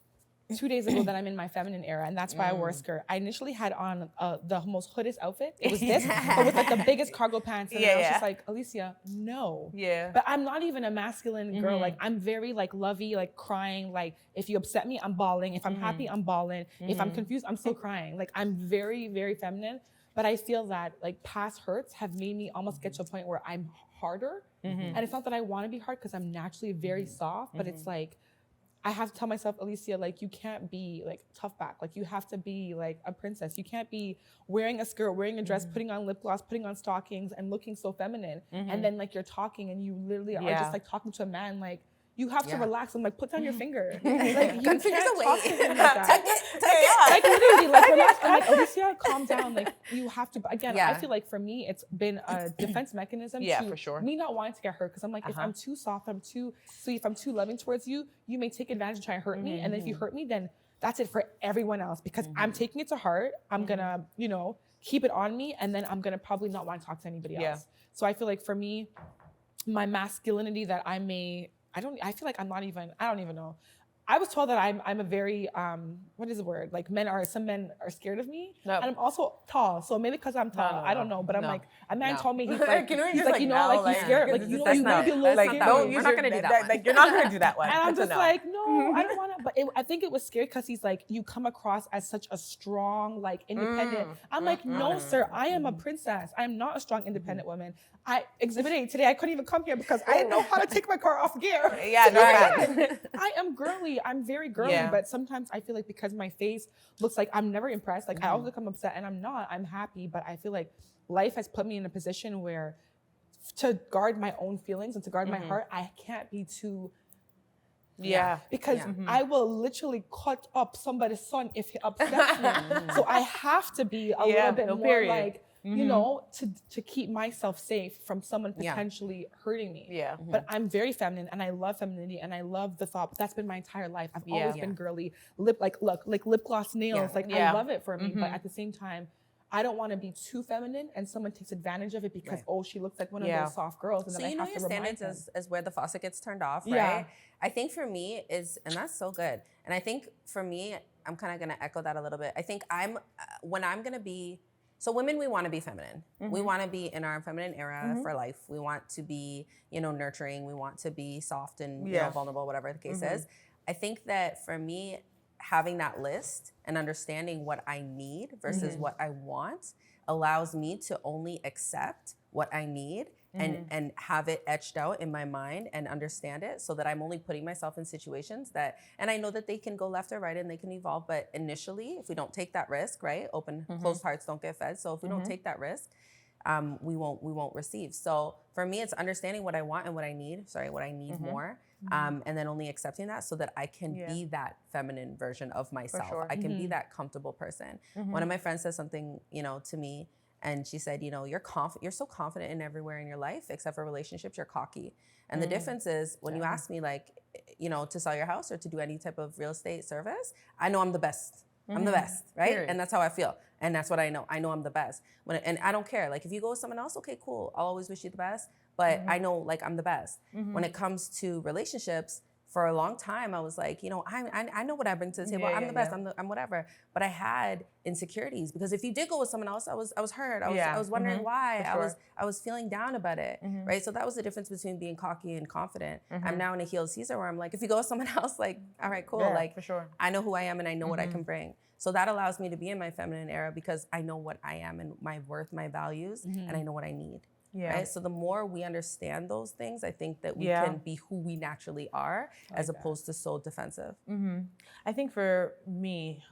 Speaker 3: 2 days ago that I'm in my feminine era, and that's why I wore a skirt. I initially had on the most hoodest outfit. It was this, but with like the biggest cargo pants. And I was just like, Alicia, no.
Speaker 1: Yeah.
Speaker 3: But I'm not even a masculine girl. Like, I'm very like lovey, like crying. Like, if you upset me, I'm bawling. If I'm happy, I'm bawling. If I'm confused, I'm still crying. Like, I'm very, very feminine. But I feel that like past hurts have made me almost get to a point where I'm harder. And it's not that I want to be hard because I'm naturally very soft, but it's like, I have to tell myself, Alicia, like, you can't be like tough back. Like, you have to be like a princess. You can't be wearing a skirt, wearing a dress, putting on lip gloss, putting on stockings, and looking so feminine. And then like you're talking and you literally are just like talking to a man. Like, you have to relax. I'm like, put down your finger. Like, you can't talk to him like that. Like, literally, like, I'm like, Alicia, calm down. Like, you have to. Again, I feel like for me, it's been a defense mechanism to
Speaker 1: for sure.
Speaker 3: me not wanting to get hurt. Because I'm like, if I'm too soft, I'm too sweet, if I'm too loving towards you, you may take advantage and try and hurt me. And then if you hurt me, then that's it for everyone else. Because I'm taking it to heart. I'm gonna, keep it on me. And then I'm gonna probably not want to talk to anybody else. So I feel like for me, my masculinity that I feel like I don't even know. I was told that I'm a very, what is the word? Like some men are scared of me.
Speaker 1: Nope.
Speaker 3: And I'm also tall. So maybe because I'm tall, I don't know. But I'm like, a man told me, he's like,
Speaker 1: Can we
Speaker 3: he's
Speaker 1: just
Speaker 3: like,
Speaker 1: like,
Speaker 3: you know,
Speaker 1: no,
Speaker 3: like,
Speaker 1: like,
Speaker 3: you're scared. Like, you
Speaker 1: that's
Speaker 3: want to be a little
Speaker 1: like,
Speaker 3: scared.
Speaker 1: don't
Speaker 2: We're
Speaker 1: use
Speaker 2: not
Speaker 1: your-
Speaker 2: gonna do that one.
Speaker 1: Like, you're not gonna do that one.
Speaker 3: And I'm
Speaker 1: It's a
Speaker 3: just
Speaker 1: no.
Speaker 3: like, no, I don't want to. But I think it was scary because he's like, you come across as such a strong, like, independent. I'm like, no, sir, I am a princess. I am not a strong, independent woman. I exhibited today. I couldn't even come here because I didn't know how to take my car off gear.
Speaker 1: Yeah, no, right.
Speaker 3: I am girly. I'm very girly, but sometimes I feel like because my face looks like I'm never impressed. Like I always become upset, and I'm not. I'm happy, but I feel like life has put me in a position where to guard my own feelings and to guard my heart, I can't be too. Because I will literally cut up somebody's son if he upsets me. So I have to be a little bit more like, to keep myself safe from someone potentially hurting me.
Speaker 1: Yeah.
Speaker 3: But I'm very feminine and I love femininity and I love the thought. But that's been my entire life. I've always been girly. Lip gloss, nails. I love it for me. But at the same time, I don't want to be too feminine and someone takes advantage of it because, she looks like one of those soft girls. And
Speaker 2: So
Speaker 3: then I have
Speaker 2: your
Speaker 3: to remind
Speaker 2: standards
Speaker 3: them.
Speaker 2: is where the faucet gets turned off, right?
Speaker 3: Yeah.
Speaker 2: I think for me and that's so good. And I think for me, I'm kind of going to echo that a little bit. I think so women, we want to be feminine. We want to be in our feminine era for life. We want to be, nurturing. We want to be soft and vulnerable, whatever the case is. I think that for me, having that list and understanding what I need versus what I want allows me to only accept what I need and have it etched out in my mind and understand it so that I'm only putting myself in situations and I know that they can go left or right and they can evolve. But initially, if we don't take that risk, right? Closed hearts don't get fed. So if we don't take that risk, we won't receive. So for me, it's understanding what I want and what I need more. And then only accepting that so that I can be that feminine version of myself.
Speaker 1: sure.
Speaker 2: I can be that comfortable person. One of my friends said something, to me, and she said, you're so confident in everywhere in your life, except for relationships, you're cocky. And the difference is when you ask me like, to sell your house or to do any type of real estate service, I know I'm the best. I'm the best, right?
Speaker 1: Period.
Speaker 2: And that's how I feel. And that's what I know. I know I'm the best. And I don't care. Like if you go with someone else, okay, cool. I'll always wish you the best. But I know like I'm the best. When it comes to relationships, for a long time, I was like, I know what I bring to the table. I'm the best. I'm whatever. But I had insecurities because if you did go with someone else, I was hurt. I was wondering why.
Speaker 1: Sure.
Speaker 2: I was feeling down about it, right? So that was the difference between being cocky and confident. I'm now in a healed Caesar where I'm like, if you go with someone else, like, all right, cool.
Speaker 1: Yeah,
Speaker 2: like,
Speaker 1: for sure.
Speaker 2: I know who I am and I know what I can bring. So that allows me to be in my feminine era because I know what I am and my worth, my values, and I know what I need.
Speaker 1: Yeah.
Speaker 2: Right? So the more we understand those things, I think that we can be who we naturally are as opposed to so defensive.
Speaker 1: I think for me,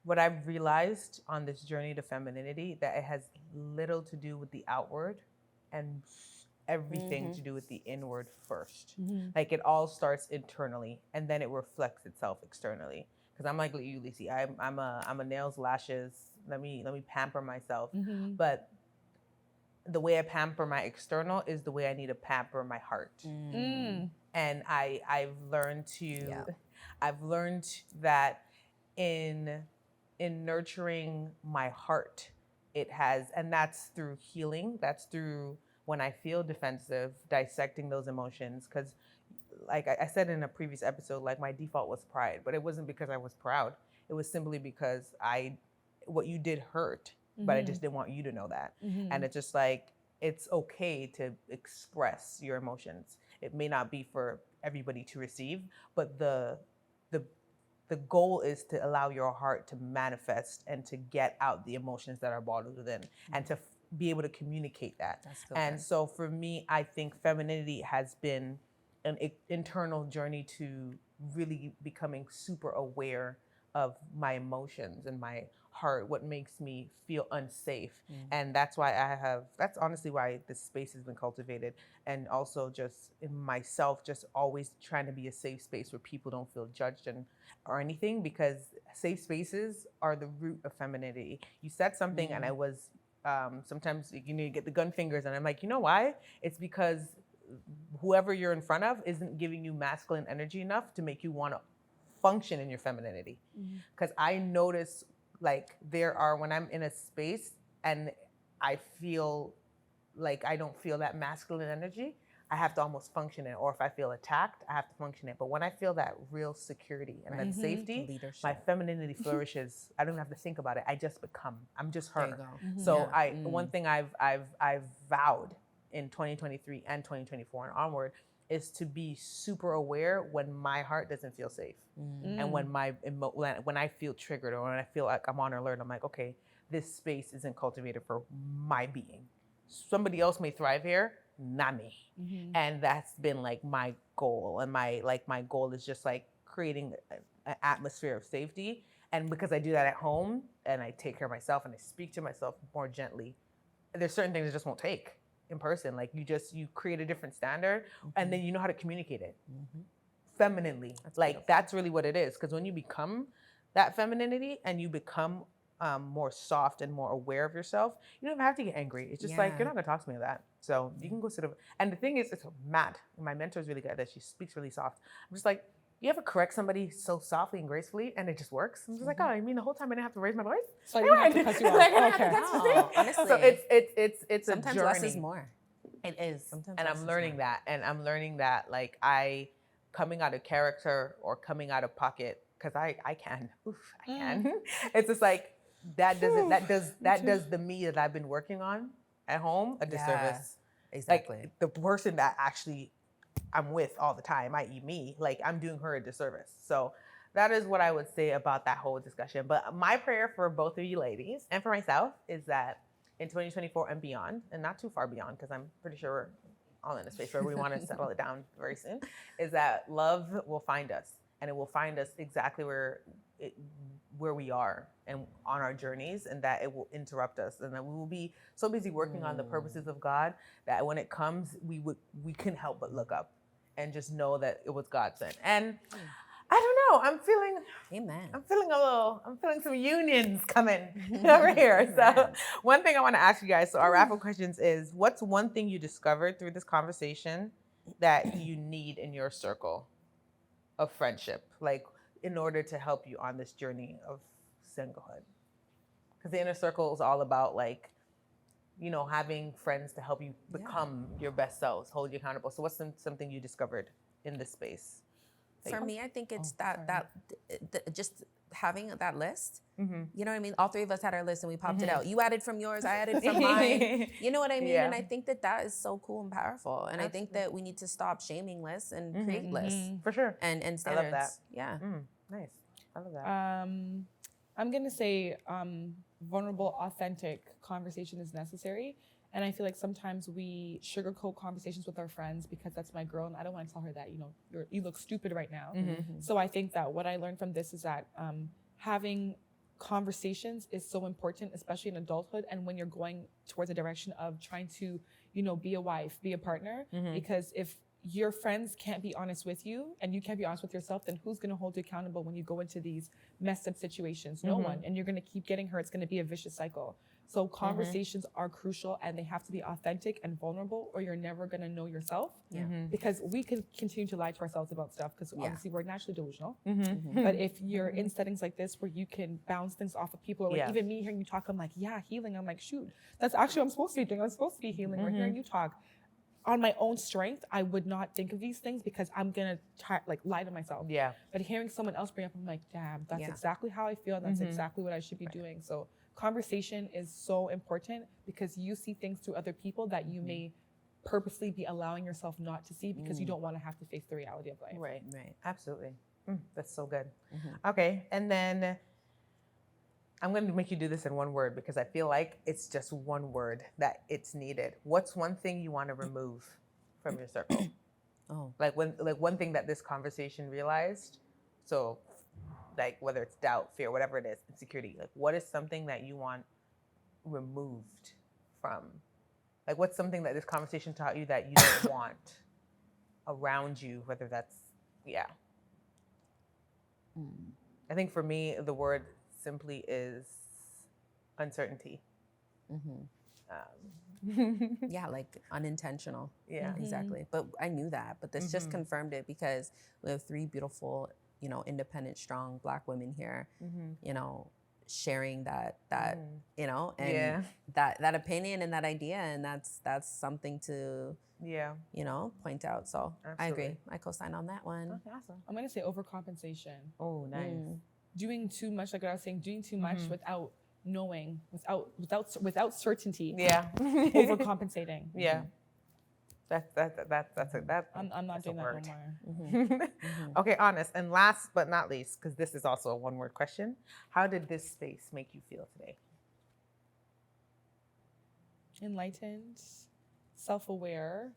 Speaker 1: what I've realized on this journey to femininity, that it has little to do with the outward and everything to do with the inward first. Like it all starts internally and then it reflects itself externally. Because I'm like you, Lacey. I'm a nails, lashes. Let me pamper myself. But the way I pamper my external is the way I need to pamper my heart. And I've learned that in nurturing my heart, it has, and that's through healing. That's through when I feel defensive, dissecting those emotions. Because like I said in a previous episode, like my default was pride, but it wasn't because I was proud. It was simply because what you did hurt, but I just didn't want you to know that. And it's just like, it's okay to express your emotions. It may not be for everybody to receive, but the goal is to allow your heart to manifest and to get out the emotions that are bottled within, and to be able to communicate that. And so for me, I think femininity has been an internal journey to really becoming super aware of my emotions and my heart, what makes me feel unsafe. And that's that's honestly why this space has been cultivated. And also just in myself, just always trying to be a safe space where people don't feel judged or anything, because safe spaces are the root of femininity. You said something and I was, sometimes you get the gun fingers, and I'm like, you know why? It's because whoever you're in front of isn't giving you masculine energy enough to make you want to function in your femininity. Because I notice, like, when I'm in a space and I feel like I don't feel that masculine energy, I have to almost function it. Or if I feel attacked, I have to function it. But when I feel that real security and that safety,
Speaker 2: leadership,
Speaker 1: my femininity flourishes. I don't even have to think about it. I just become. I'm just her.
Speaker 2: There you go.
Speaker 1: So one thing I've vowed in 2023 and 2024 and onward is to be super aware when my heart doesn't feel safe, and when when I feel triggered, or when I feel like I'm on alert. I'm like, okay, this space isn't cultivated for my being. Somebody else may thrive here, not me. And that's been like my goal. And my goal is just like creating an atmosphere of safety. And because I do that at home and I take care of myself and I speak to myself more gently, there's certain things I just won't take in person. Like you create a different standard, and then you know how to communicate it femininely. That's really what it is. Because when you become that femininity and you become more soft and more aware of yourself, you don't even have to get angry. It's just like, you're not gonna talk to me like that. So you can go sit over. And the thing is, it's mad. My mentor is really good at that. She speaks really soft. I'm just like, you ever correct somebody so softly and gracefully and it just works? I'm just like, oh, I mean, the whole time I didn't have to raise my voice?
Speaker 3: So you have to cut you off. Okay.
Speaker 2: No, honestly.
Speaker 1: So it's
Speaker 2: sometimes
Speaker 1: a journey.
Speaker 2: less is more.
Speaker 1: It is.
Speaker 2: Sometimes
Speaker 1: and I'm learning that. And I'm learning that, like, coming out of character or coming out of pocket, because I can. I can. It's just like, that does the me that I've been working on at home a disservice.
Speaker 2: Exactly.
Speaker 1: Like, the person that actually I'm with all the time, i.e. me, like, I'm doing her a disservice. So that is what I would say about that whole discussion. But my prayer for both of you ladies and for myself is that in 2024 and beyond, and not too far beyond, because I'm pretty sure we're all in a space where we want to settle it down very soon, is that love will find us, and it will find us exactly where we are and on our journeys, and that it will interrupt us, and that we will be so busy working on the purposes of God that when it comes, we couldn't help but look up and just know that it was God sent. And I don't know, I'm feeling some unions coming over here. So one thing I want to ask you guys, so our wrap-up questions is, what's one thing you discovered through this conversation that you need in your circle of friendship, like, in order to help you on this journey of singlehood? Because the inner circle is all about, like, having friends to help you become your best selves, hold you accountable. So what's something you discovered in this space?
Speaker 2: For me, I think it's just having that list. You know what I mean? All three of us had our list and we popped it out. You added from yours, I added from mine. You know what I mean?
Speaker 1: Yeah.
Speaker 2: And I think that is so cool and powerful. And I think that we need to stop shaming lists and create lists.
Speaker 1: For sure.
Speaker 2: And standards.
Speaker 1: I love that.
Speaker 2: Yeah.
Speaker 1: Nice. I love that.
Speaker 3: I'm gonna say vulnerable, authentic conversation is necessary. And I feel like sometimes we sugarcoat conversations with our friends because that's my girl, and I don't want to tell her that, you look stupid right now. So I think that what I learned from this is that having conversations is so important, especially in adulthood, and when you're going towards a direction of trying to, be a wife, be a partner, because if your friends can't be honest with you and you can't be honest with yourself, then who's going to hold you accountable when you go into these messed up situations? No one. And you're going to keep getting hurt. It's going to be a vicious cycle. So conversations are crucial, and they have to be authentic and vulnerable, or you're never going to know yourself. Because we can continue to lie to ourselves about stuff, because obviously we're naturally delusional. But if you're in settings like this where you can bounce things off of people, or even me hearing you talk, I'm like, healing. I'm like, shoot, that's actually what I'm supposed to be doing. I'm supposed to be healing. Or hearing you talk, on my own strength, I would not think of these things because I'm gonna try like lie to myself.
Speaker 1: Yeah.
Speaker 3: But hearing someone else bring up, I'm like, damn, that's
Speaker 2: Yeah.
Speaker 3: exactly how I feel. That's exactly what I should be doing. So conversation is so important because you see things through other people that you may purposely be allowing yourself not to see because you don't want to have to face the reality of life.
Speaker 1: Right. Absolutely. That's so good. Okay. And then I'm going to make you do this in one word because I feel like it's just one word that it's needed. What's one thing you want to remove from your circle? Like one thing that this conversation realized. So like whether it's doubt, fear, whatever it is, insecurity, like what is something that you want removed from, like what's something that this conversation taught you that you don't want around you, whether that's, I think for me, the word simply is uncertainty.
Speaker 2: Yeah, like unintentional.
Speaker 1: Yeah.
Speaker 2: Exactly. But I knew that, but this just confirmed it because we have 3 beautiful, you know, independent, strong Black women here, you know, sharing that, you know, and that opinion and that idea. And that's something to, you know, point out. So I agree. I co-sign on that one.
Speaker 1: Okay, awesome.
Speaker 3: I'm gonna say overcompensation.
Speaker 1: Oh, nice.
Speaker 3: Doing too much, like what I was saying, doing too much without knowing, without certainty.
Speaker 1: Yeah.
Speaker 3: Overcompensating.
Speaker 1: Yeah. That's
Speaker 3: I'm not doing that
Speaker 1: word.
Speaker 3: no more.
Speaker 1: Okay, honest. And last but not least, because this is also a one-word question, how did this space make you feel today?
Speaker 3: Enlightened, self-aware,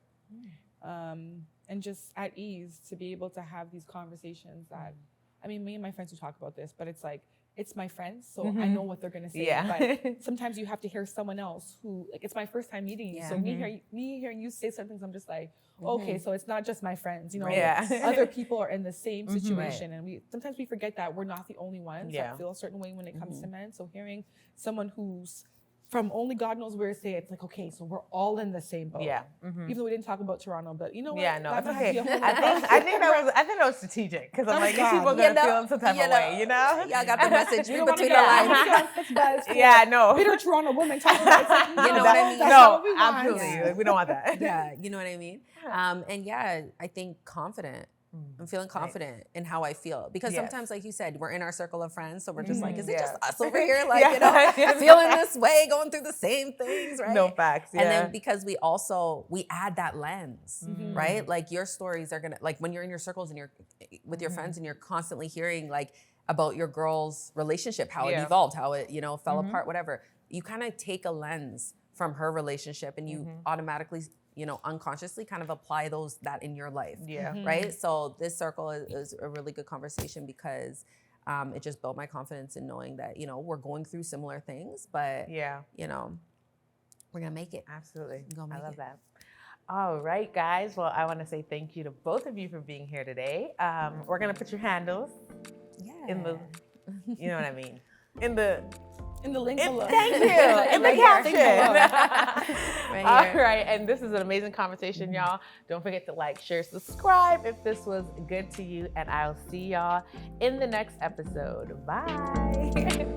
Speaker 3: and just at ease to be able to have these conversations that, I mean, me and my friends will talk about this, but it's like, it's my friends, so I know what they're gonna say.
Speaker 1: Yeah.
Speaker 3: But sometimes you have to hear someone else who, like, it's my first time meeting you.
Speaker 2: Yeah.
Speaker 3: So me hearing you say something, I'm just like, okay, so it's not just my friends, you know.
Speaker 1: Yeah.
Speaker 3: Other people are in the same situation, and we sometimes forget that we're not the only ones
Speaker 1: Yeah.
Speaker 3: that feel a certain way when it comes to men. So hearing someone who's from only God knows where to say it, it's like, okay, so we're all in the same boat.
Speaker 1: Yeah.
Speaker 3: Even though we didn't talk about Toronto, but you know what?
Speaker 1: Yeah, no,
Speaker 3: That
Speaker 1: it's
Speaker 3: might
Speaker 1: okay.
Speaker 3: be a whole
Speaker 1: I think that was strategic because I'm like, these people are
Speaker 2: You
Speaker 1: gonna
Speaker 2: know,
Speaker 1: feel some type of way, you know?
Speaker 2: Y'all got the message.
Speaker 3: We
Speaker 2: Read
Speaker 3: don't want to
Speaker 2: between
Speaker 3: get
Speaker 2: the lines.
Speaker 1: Yeah, no.
Speaker 3: bitter Toronto women talking about it. Like,
Speaker 2: You know what I mean?
Speaker 3: That's not what we
Speaker 1: No,
Speaker 3: want.
Speaker 1: absolutely.
Speaker 2: Yeah.
Speaker 1: Like, we don't want that.
Speaker 2: Yeah, you know what I mean? And yeah, I think confident. I'm feeling confident in how I feel because
Speaker 1: Yes.
Speaker 2: sometimes, like you said, we're in our circle of friends, so we're just like, is it
Speaker 1: Yeah.
Speaker 2: just us over here, like
Speaker 1: Yeah.
Speaker 2: you know, feeling this way, going through the same things, right?
Speaker 1: No facts. Yeah.
Speaker 2: And then because we add that lens, right? Like your stories are gonna, like when you're in your circles and you're with your friends and you're constantly hearing like about your girl's relationship, how it evolved, how it, you know, fell apart, whatever. You kind of take a lens from her relationship and you automatically, you know, unconsciously kind of apply that in your life.
Speaker 1: Yeah.
Speaker 2: Right. So this circle is a really good conversation because it just built my confidence in knowing that, you know, we're going through similar things, but you know, we're gonna make it.
Speaker 1: Absolutely.
Speaker 2: We're gonna
Speaker 1: I
Speaker 2: make
Speaker 1: love
Speaker 2: it.
Speaker 1: that. All right, guys. Well, I want to say thank you to both of you for being here today. We're gonna put your handles in the, you know what I mean, in the
Speaker 3: link below.
Speaker 1: Thank you. In the caption.
Speaker 2: Right
Speaker 1: All
Speaker 2: here.
Speaker 1: right. And this is an amazing conversation, y'all. Don't forget to like, share, subscribe if this was good to you. And I'll see y'all in the next episode. Bye.